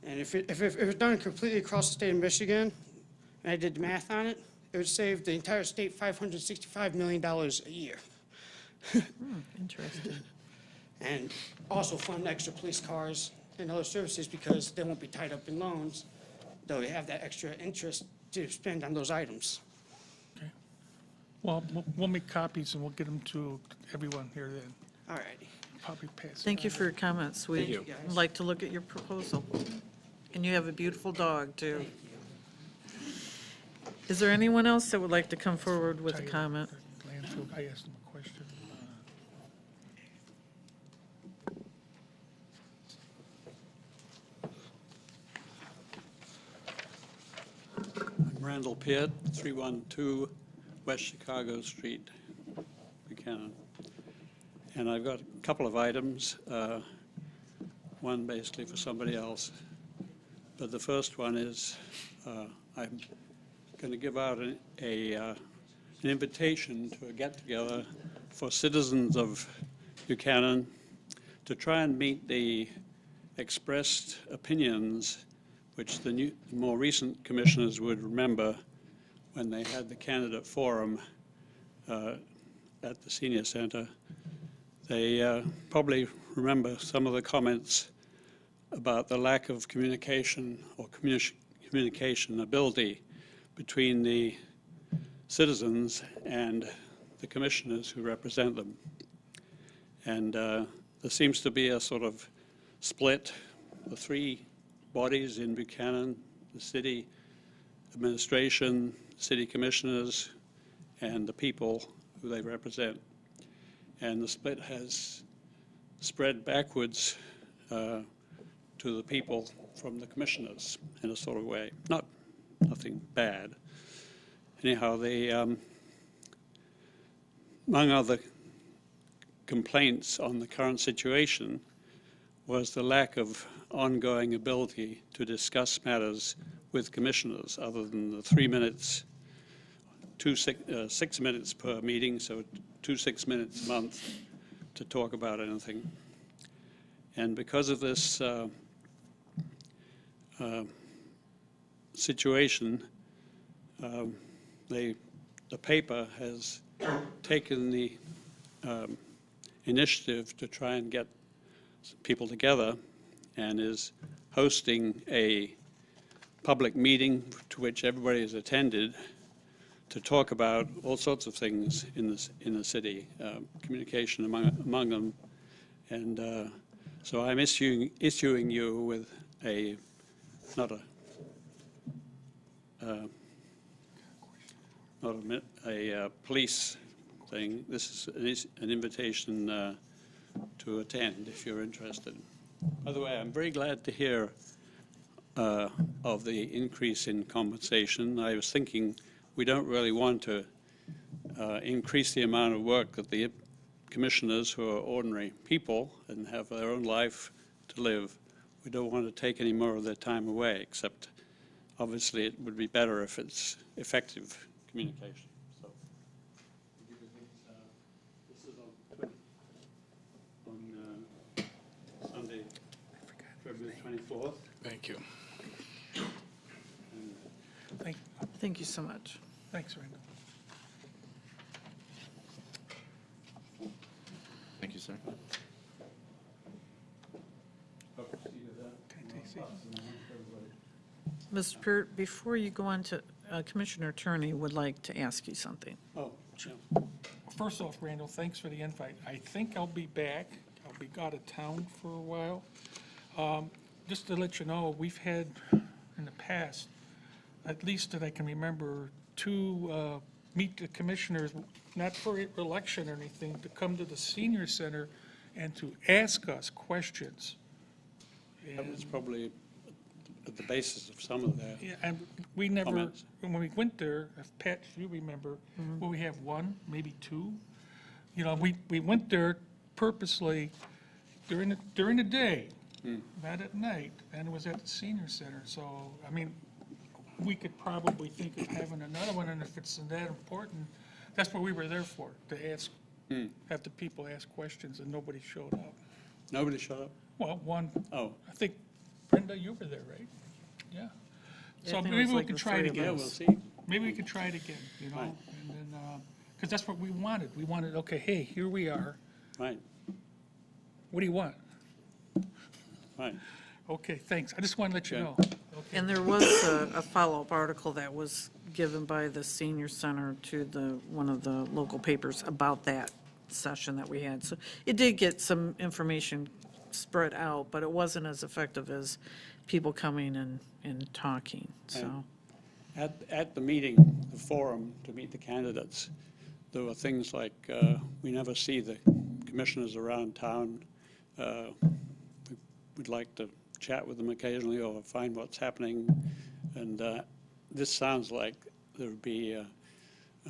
And if it was done completely across the state of Michigan, and I did the math on it, it would save the entire state $565 million a year. Interesting. And also fund extra police cars and other services because they won't be tied up in loans. They'll have that extra interest to spend on those items. Well, we'll make copies and we'll get them to everyone here then. All righty. Probably pass it Thank you on. for your comments. Thank We'd you, guys. like to look at your proposal. And you have a beautiful dog, too. Is there anyone else that would like to come forward with a Tell you, comment? the landfill, I asked him a question. I'm Randall Pitt, 312 West Chicago Street, Buchanan. And I've got a couple of items, one basically for somebody else. But the first one is I'm going to give out an invitation to a get-together for citizens of Buchanan to try and meet the expressed opinions which the more recent commissioners would remember when they had the candidate forum at the senior center. They probably remember some of the comments about the lack of communication or communication ability between the citizens and the commissioners who represent them. And there seems to be a sort of split. The three bodies in Buchanan, the city administration, city commissioners, and the people who they represent. And the split has spread backwards to the people from the commissioners in a sort of way. Nothing bad. Anyhow, they, among other complaints on the current situation was the lack of ongoing ability to discuss matters with commissioners other than the 3 minutes, 6 minutes per meeting, so 6 minutes a month to talk about anything. And because of this situation, the paper has taken the initiative to try and get people together and is hosting a public meeting to which everybody has attended to talk about all sorts of things in the city, communication among them. And so I'm issuing you with not a police thing. This is an invitation to attend if you're interested. By the way, I'm very glad to hear of the increase in compensation. I was thinking we don't really want to increase the amount of work that the commissioners, who are ordinary people and have their own life to live, we don't want to take any more of their time away, except obviously it would be better if it's effective communication. So, this is on Sunday, February 24th. Thank you. Thank you so much. Thanks, Randall. Thank you, sir. Mr. Peart, before you go on to, Commissioner Turney would like to ask you something. Oh, sure. First off, Randall, thanks for the invite. I think I'll be back. I'll be out of town for a while. Just to let you know, we've had in the past, at least that I can remember, 2 meet the commissioners, not for election or anything, to come to the senior center and to ask us questions. That was probably at the basis of some of that. Yeah, and we never, Comments. when we went there, if Pat, if you remember, well, we have 1, maybe 2. You know, we went there purposely during the day, not at night, and it was at the senior center. So, I mean, we could probably think of having another one, and if it's that important, that's what we were there for, to ask, have the people ask questions, and nobody showed up. Nobody showed up? Well, one, Oh. I think, Brenda, you were there, right? Yeah. Yeah, So I think it maybe was we like could the try it 3 of again. Yeah, we'll see. Maybe we could try it again, you know? Right. And then, because that's what we wanted. We wanted, okay, hey, here we are. Right, What do you want? right. Okay, thanks. I just want to let you Okay. know. Okay. And there was a follow-up article that was given by the senior center to one of the local papers about that session that we had. So it did get some information spread out, but it wasn't as effective as people coming and talking, so. At the meeting, the forum to meet the candidates, there were things like, we never see the commissioners around town. We'd like to chat with them occasionally or find what's happening. And this sounds like there would be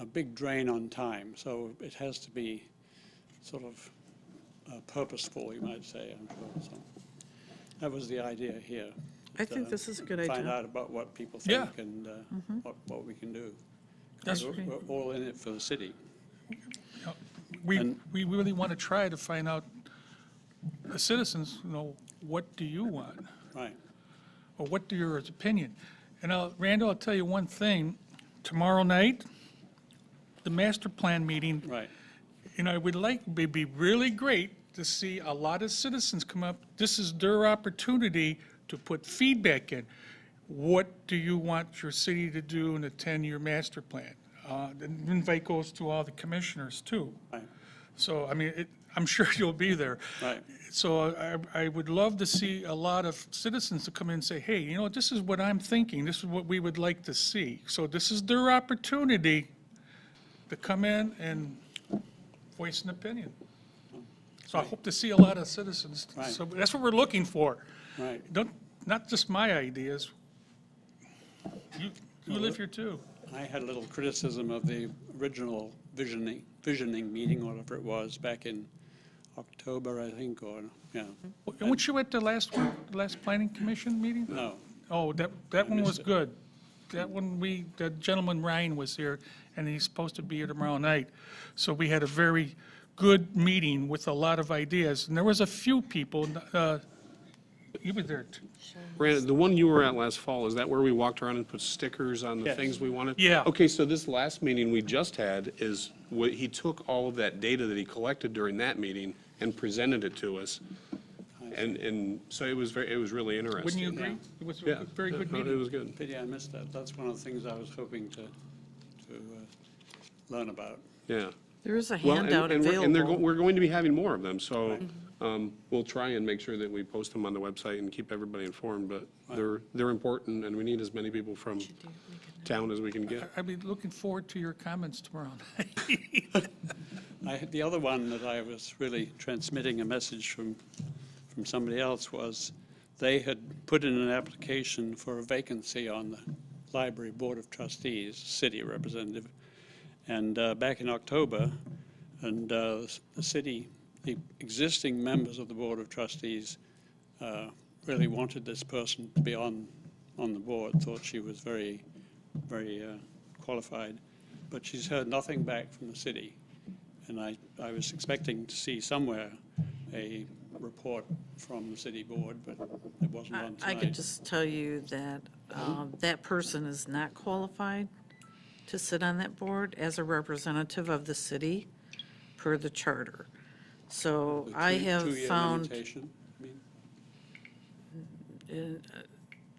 a big drain on time. So it has to be sort of purposeful, you might say, I'm sure. So that was the idea here. I think this is a good Find idea. out about what people Yeah. think and what we can do. That's We're great. we're all in it for the city. We And- really want to try to find out, the citizens, you know, what do you want? Right. Or what your opinion? And Randall, I'll tell you one thing. Tomorrow night, the master plan meeting, Right. you know, it'd be really great to see a lot of citizens come up. This is their opportunity to put feedback in. What do you want your city to do in a 10-year master plan? The invite goes to all the commissioners, too. Right. So, I mean, I'm sure you'll be there. Right. So I would love to see a lot of citizens to come in and say, hey, you know, this is what I'm thinking, this is what we would like to see. So this is their opportunity to come in and voice an opinion. So I hope to see a lot of citizens. Right. So that's what we're looking for. Right. Not just my ideas. You live here too. I had a little criticism of the original visioning meeting, whatever it was, back in October, I think, or, yeah. And weren't you at the last planning commission meeting? No. Oh, that one missed was it. good. That one, the gentleman Ryan was here, and he's supposed to be here tomorrow night. So we had a very good meeting with a lot of ideas, and there was a few people, you were there too. Brandon, the one you were at last fall, is that where we walked around and put stickers on the Yes. things we wanted? Yeah. Okay, so this last meeting we just had is he took all of that data that he collected during that meeting and presented it to us. And so it was really interesting. Wouldn't you agree? It was Yeah. a very good No, meeting. It was good. Pity I missed that. That's one of the things I was hoping to learn about. Yeah. There is a Well, handout and available. we're going to be having more of them, so we'll try and make sure that we post them on the website and keep everybody informed, but they're important, and we need as many people from town as we can get. I'd be looking forward to your comments tomorrow night. The other one that I was really transmitting a message from somebody else was they had put in an application for a vacancy on the Library Board of Trustees, city representative. And back in October, and the existing members of the Board of Trustees really wanted this person to be on the board, thought she was very, very qualified. But she's heard nothing back from the city. And I was expecting to see somewhere a report from the city board, but it wasn't on tonight. I could just tell you that that person is not qualified to sit on that board as a representative of the city per the charter. So I have Two-year found limitation, I mean.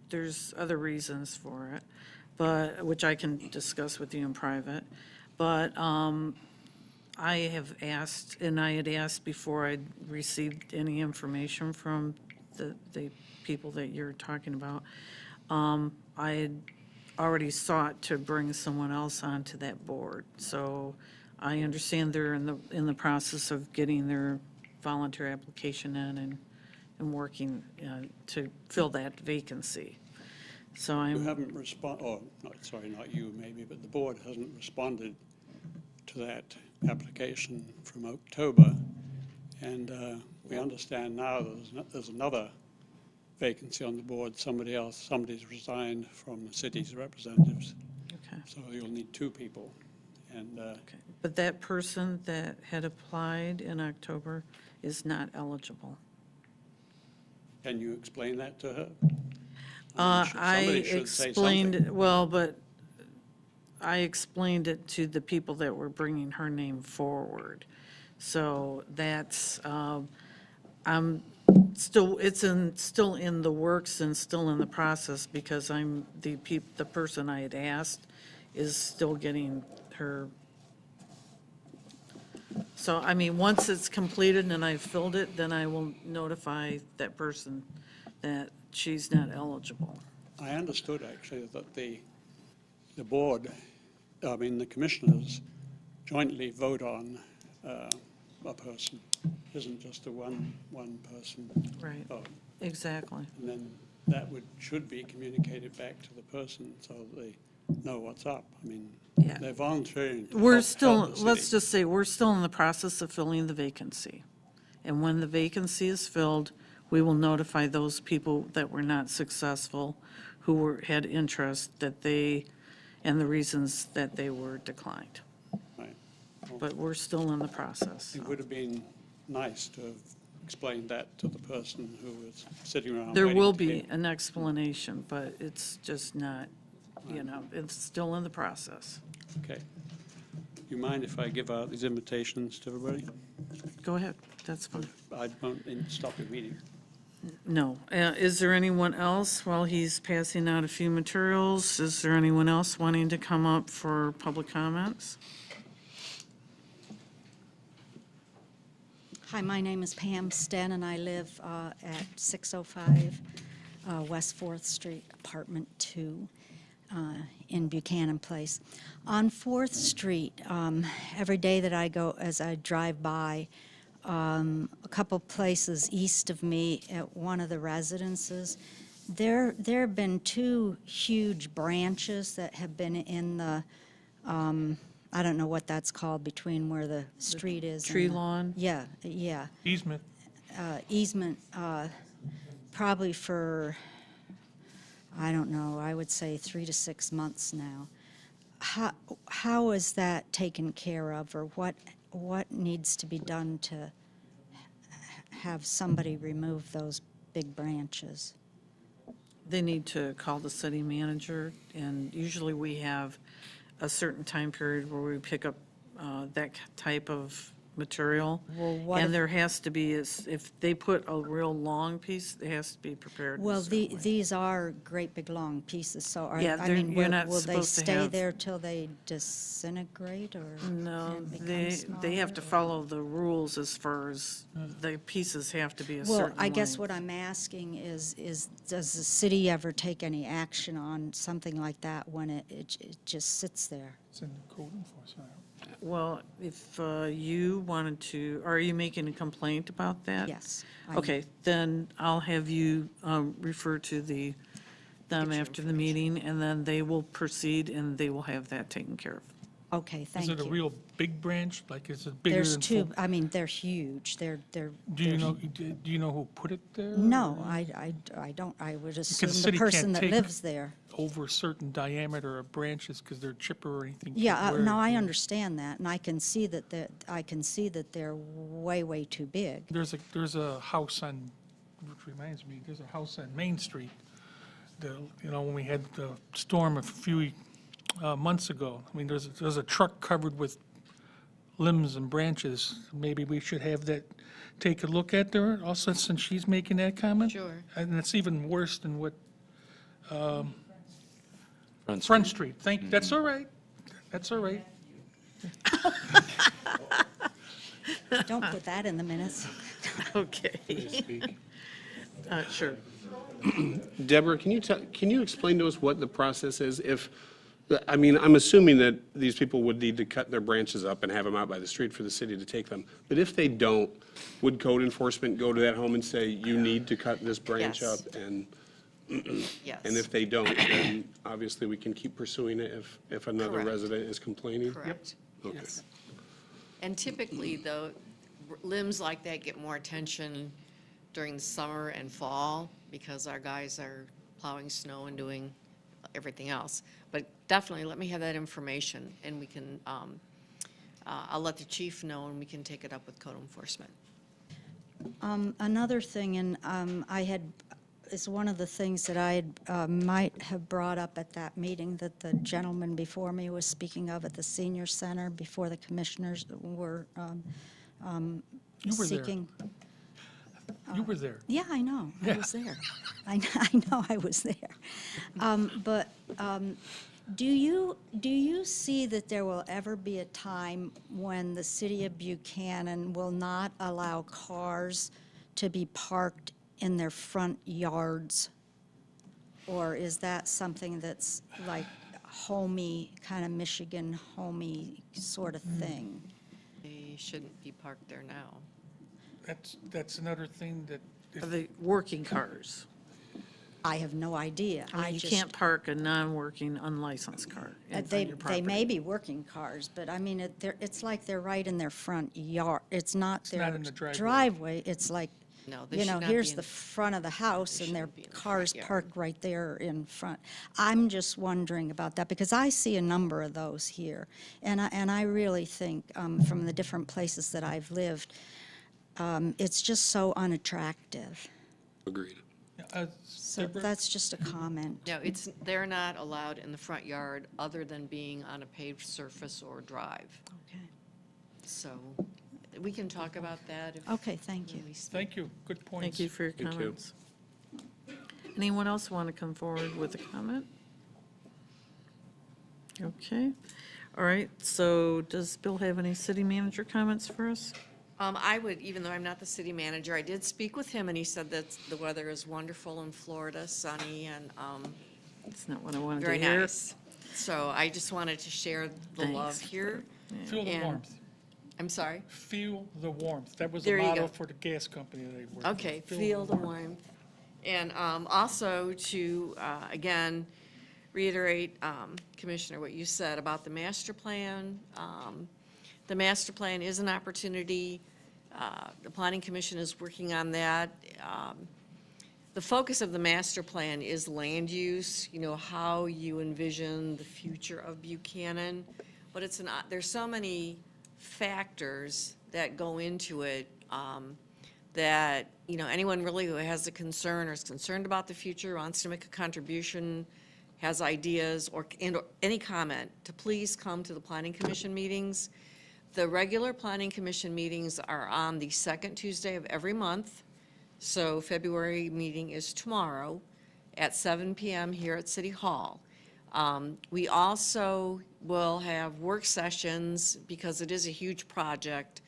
there's other reasons for it, but, which I can discuss with you in private. But I have asked, and I had asked before I'd received any information from the people that you're talking about, I had already sought to bring someone else onto that board. So I understand they're in the process of getting their volunteer application in and working to fill that vacancy. So You I'm, haven't not you maybe, but the board hasn't responded to that application from October. And we understand now that there's another vacancy on the board, somebody's resigned from the city's representatives. okay. So you'll need two people. And But that person that had applied in October is not eligible. can you explain that to her? I Somebody should say explained, something. well, but I explained it to the people that were bringing her name forward. So that's, I'm still, still in the works and still in the process because I'm, the person I had asked is still getting her. So, I mean, once it's completed and I've filled it, then I will notify that person that she's not eligible. I understood actually that the board, the commissioners jointly vote on a person. It isn't just a one person Right. vote. Exactly. And then that should be communicated back to the person so that they know what's up. I mean, Yeah. they're volunteering to We're help still, the let's city. just say, we're still in the process of filling the vacancy. And when the vacancy is filled, we will notify those people that were not successful, who had interest, that they, and the reasons that they were declined. Right. But we're still in the process. It would have been nice to have explained that to the person who was sitting around There waiting will to be hear. an explanation, but it's just not, it's still in the process. Okay. You mind if I give out these invitations to everybody? Go ahead, that's fine. I won't stop your meeting. No. Is there anyone else, while he's passing out a few materials, is there anyone else wanting to come up for public comments? Hi, my name is Pam Sten, and I live at 605 West 4th Street, Apartment 2, in Buchanan Place. On 4th Street, every day that I go, as I drive by, a couple places east of me at one of the residences, there have been two huge branches that have been in the, I don't know what that's called, between where the street is. tree and the- lawn? Yeah. Easement. Easement, probably for, I don't know, I would say 3 to 6 months now. How is that taken care of, or what needs to be done to have somebody remove those big branches? They need to call the city manager, and usually we have a certain time period where we pick up that type of material. Well, what if- And there has to be, if they put a real long piece, it has to be prepared in a Well, certain way. these are great big long pieces, so Yeah, I they're- mean, you're not will they supposed to stay have- there till they disintegrate or No, and become they have to smaller, or- follow the rules as far as the pieces have to be a certain Well, length. I guess what I'm asking is does the city ever take any action on something like that when it just sits there? It's in the code enforcement. Well, if you wanted to, are you making a complaint about that? Yes, I am. Okay, then I'll have you refer to them after the meeting, and then they will proceed, and they will have that taken care of. Okay, thank Is you. it a real big branch? Like, is it bigger There's than? two, full- I mean, they're huge, they're. Do you know, do you know who put it there? No, I don't, I would assume Because the the city person can't that take lives there. over a certain diameter of branches because they're chipper or anything. Yeah, where- no, I understand that, and I can see that they're way too big. There's a house on, which reminds me, there's a house on Main Street. When we had the storm a few months ago, I mean, there's a truck covered with limbs and branches. Maybe we should have that, take a look at there, also since she's making that comment. Sure. And it's even worse than what, Front Front Street. That's all right. That's all right. Don't put that in the minutes. Okay. Sure. Deborah, can you explain to us what the process is if, I mean, I'm assuming that these people would need to cut their branches up and have them out by the street for the city to take them. But if they don't, would code enforcement go to that home and say, you need to cut this branch up? Yes. And, Yes. and if they don't, then obviously we can keep pursuing it if another Correct. resident is complaining? Correct. Okay. Yes. And typically, though, limbs like that get more attention during the summer and fall because our guys are plowing snow and doing everything else. But definitely, let me have that information, and we can, I'll let the chief know, and we can take it up with code enforcement. Another thing, and is one of the things that I might have brought up at that meeting that the gentleman before me was speaking of at the senior center before the commissioners were You were there. seeking. You were there. Yeah, I know, I was there. I know I was there. But do you see that there will ever be a time when the city of Buchanan will not allow cars to be parked in their front yards? Or is that something that's like homey, kind of Michigan homey sort of thing? They shouldn't be parked there now. That's another thing that. Are they working cars? I have no idea. I mean, you just- can't park a non-working, unlicensed car on They your property. may be working cars, but I mean, it's like they're right in their front yard. It's not their not in the driveway. driveway. It's like, No, they should not be here's in- the front of the house and their shouldn't be in the front cars yard. parked right there in front. I'm just wondering about that because I see a number of those here. And I really think, from the different places that I've lived, it's just so unattractive. Agreed. So that's just a comment. No, they're not allowed in the front yard other than being on a paved surface or drive. Okay. So we can talk about that if. Okay, thank you. when we speak. Thank you, good points. Thank you for your Thank you. comments. Anyone else want to come forward with a comment? Okay, all right, so does Bill have any city manager comments for us? I would, even though I'm not the city manager, I did speak with him, and he said that the weather is wonderful in Florida, sunny, and That's not what I wanted to very hear. nice. So I just wanted to share the love Thanks. here. Feel the And- warmth. I'm sorry? Feel the warmth. That was the There you motto go. for the gas company that I worked with. Okay, feel the warmth. And also to, again, reiterate, Commissioner, what you said about the master plan. The master plan is an opportunity. The Planning Commission is working on that. The focus of the master plan is land use, how you envision the future of Buchanan. But there's so many factors that go into it that, anyone really who has a concern or is concerned about the future, wants to make a contribution, has ideas, or any comment, to please come to the Planning Commission meetings. The regular planning commission meetings are on the second Tuesday of every month. So February meeting is tomorrow at 7 PM here at City Hall. We also will have work sessions because it is a huge project,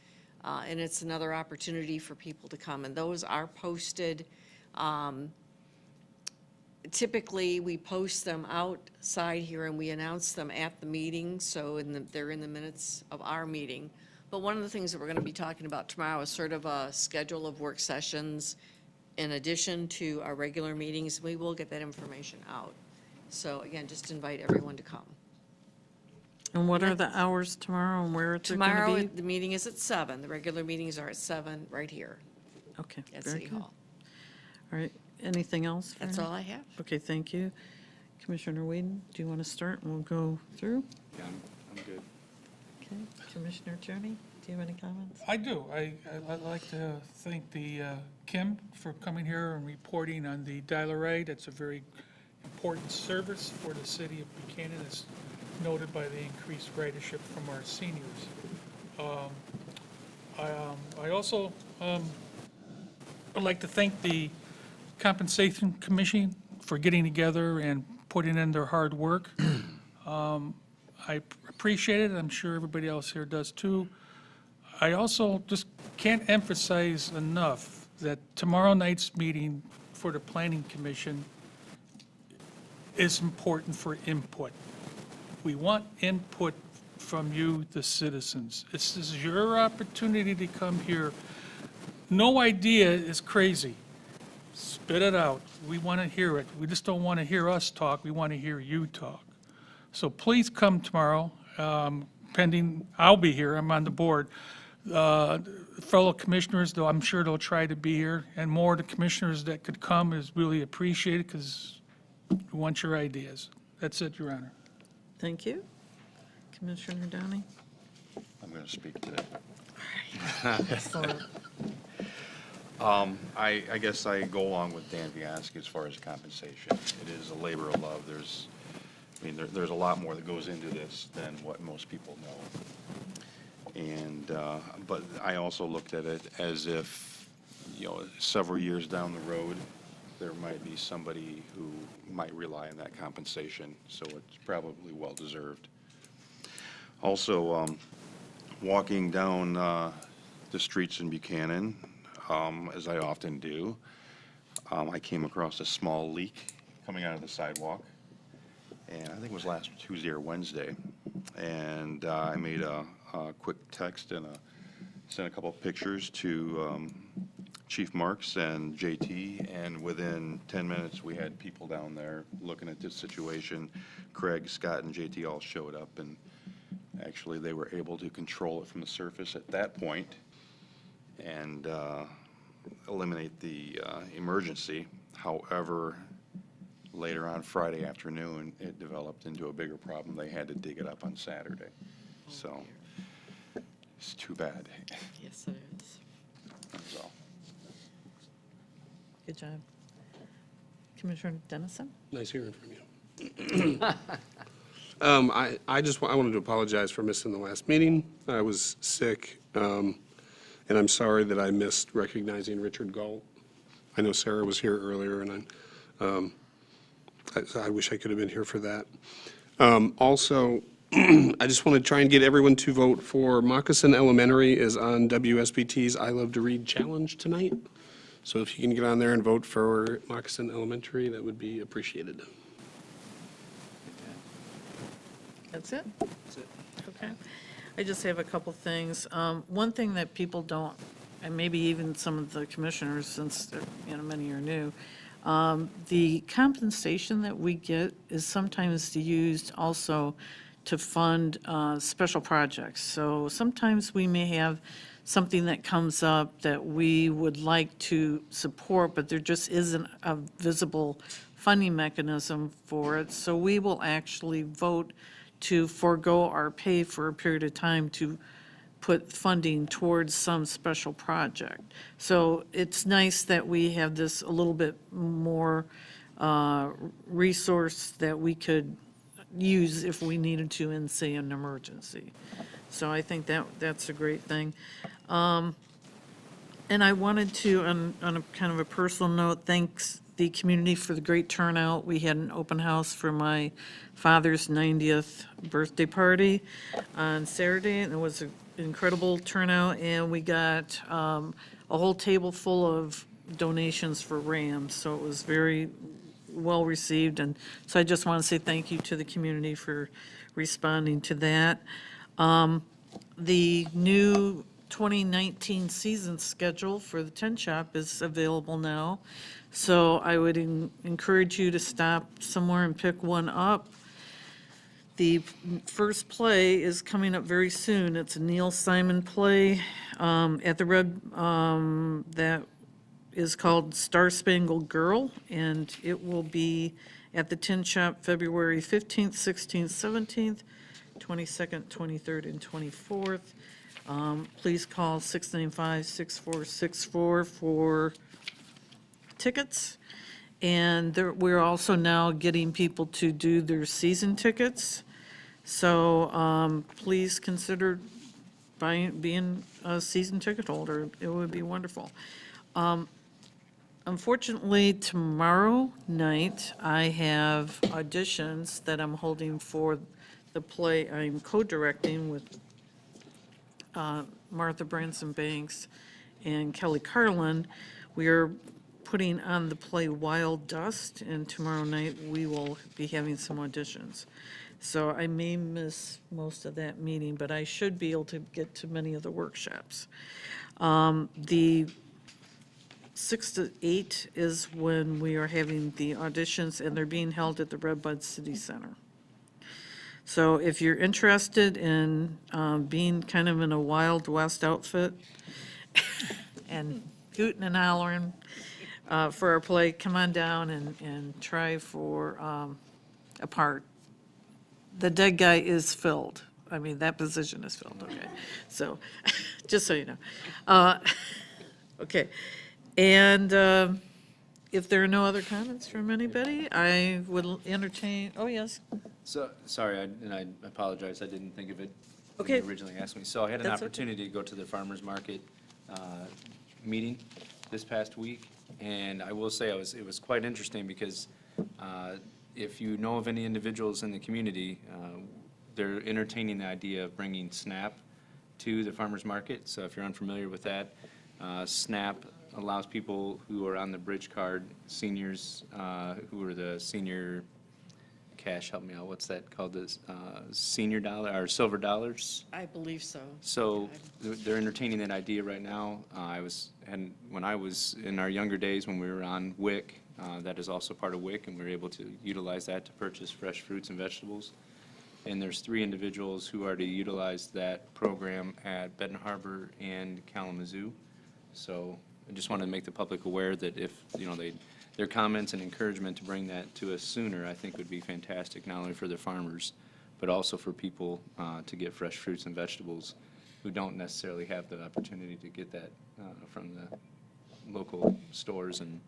and it's another opportunity for people to come, and those are posted. Typically, we post them outside here and we announce them at the meeting, so they're in the minutes of our meeting. But one of the things that we're going to be talking about tomorrow is sort of a schedule of work sessions in addition to our regular meetings. We will get that information out. So again, just invite everyone to come. And what are the hours tomorrow and where it's going to be? Tomorrow, the meeting is at 7. The regular meetings are at 7 right here Okay, at very City good. Hall. All right, anything else? That's Fran? all I have. Okay, thank you. Commissioner Whedon, do you want to start and we'll go through? Yeah, I'm good. Okay, Commissioner Tierney, do you have any comments? I do. I'd like to thank the Kim for coming here and reporting on the dial-a ride. It's a very important service for the city of Buchanan, as noted by the increased ridership from our seniors. I also would like to thank the Compensation Commission for getting together and putting in their hard work. I appreciate it. I'm sure everybody else here does too. I also just can't emphasize enough that tomorrow night's meeting for the Planning Commission is important for input. We want input from you, the citizens. This is your opportunity to come here. No idea is crazy. Spit it out. We want to hear it. We just don't want to hear us talk. We want to hear you talk. So please come tomorrow, pending, I'll be here, I'm on the board. Fellow commissioners, though, I'm sure they'll try to be here, and more of the commissioners that could come is really appreciated because we want your ideas. That's it, Your Honor. Thank you. Commissioner Downey? I'm going to speak to that. Excellent. I guess I go along with Dan Vianski as far as compensation. It is a labor of love. There's a lot more that goes into this than what most people know. And, but I also looked at it as if, several years down the road, there might be somebody who might rely on that compensation, so it's probably well-deserved. Also, walking down the streets in Buchanan, as I often do, I came across a small leak coming out of the sidewalk, and I think it was last Tuesday or Wednesday, and I made a quick text and sent a couple of pictures to Chief Marks and JT, and within 10 minutes, we had people down there looking at this situation. Craig, Scott, and JT all showed up, and actually they were able to control it from the surface at that point and eliminate the emergency. However, later on Friday afternoon, it developed into a bigger problem. They had to dig it up on Saturday. So it's too bad. Yes, it is. That's all. Good job. Commissioner Dennison? Nice hearing from you. I wanted to apologize for missing the last meeting. I was sick, and I'm sorry that I missed recognizing Richard Galt. I know Sarah was here earlier, and I wish I could have been here for that. Also, I just want to try and get everyone to vote for Moccasin Elementary is on WSBT's I Love to Read Challenge tonight. So if you can get on there and vote for Moccasin Elementary, that would be appreciated. That's it? That's it. Okay. I just have a couple things. One thing that people don't, and maybe even some of the commissioners, since many are new, the compensation that we get is sometimes used also to fund special projects. So sometimes we may have something that comes up that we would like to support, but there just isn't a visible funding mechanism for it. So we will actually vote to forego our pay for a period of time to put funding towards some special project. So it's nice that we have this a little bit more resource that we could use if we needed to in, say, an emergency. So I think that's a great thing. And I wanted to, on a kind of a personal note, thanks the community for the great turnout. We had an open house for my father's 90th birthday party on Saturday, and it was an incredible turnout, and we got a whole table full of donations for Rams, so it was very well received, and so I just want to say thank you to the community for responding to that. The new 2019 season schedule for the Tin Shop is available now, so I would encourage you to stop somewhere and pick one up. The first play is coming up very soon. It's a Neil Simon play at the Red, that is called Star Spangled Girl, and it will be at the Tin Shop February 15th, 16th, 17th, 22nd, 23rd, and 24th. Please call 695-6464 for tickets. And we're also now getting people to do their season tickets. So please consider being a season ticket holder. It would be wonderful. Unfortunately, tomorrow night, I have auditions that I'm holding for the play I'm co-directing with Martha Branson Banks and Kelly Carlin. We are putting on the play Wild Dust, and tomorrow night we will be having some auditions. So I may miss most of that meeting, but I should be able to get to many of the workshops. The 6 to 8 is when we are having the auditions, and they're being held at the Redbud City Center. So if you're interested in being kind of in a Wild West outfit and hooting and hollering for our play, come on down and try for a part. The dead guy is filled. I mean, that position is filled, okay? So, just so you know. Okay. And if there are no other comments from anybody, I would entertain, oh, yes. So, sorry, I apologize, I didn't think of it when Okay. you originally asked me. So I had an That's okay. opportunity to go to the farmer's market meeting this past week, and I will say it was quite interesting because if you know of any individuals in the community, they're entertaining the idea of bringing SNAP to the farmer's market. So if you're unfamiliar with that, SNAP allows people who are on the bridge card, seniors who are the senior cash, help me out, what's that called, this senior dollar or silver dollars? I believe so. So they're entertaining that idea right now. When I was in our younger days, when we were on WIC, that is also part of WIC, and we were able to utilize that to purchase fresh fruits and vegetables. And there's 3 individuals who are to utilize that program at Benton Harbor and Kalamazoo. So I just wanted to make the public aware that if, their comments and encouragement to bring that to us sooner, I think would be fantastic, not only for the farmers, but also for people to get fresh fruits and vegetables who don't necessarily have the opportunity to get that from the local stores and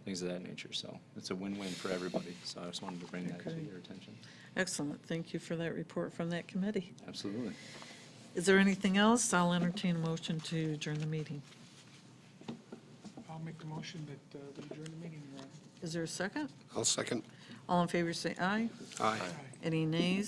things of that nature. So it's a win-win for everybody. So I just wanted to bring that to your attention. Excellent. Thank you for that report from that committee. Absolutely. Is there anything else? I'll entertain a motion to adjourn the meeting. I'll make the motion that we adjourn the meeting, Your Honor. Is there a second? I'll second. All in favor say aye. Aye. Any nays?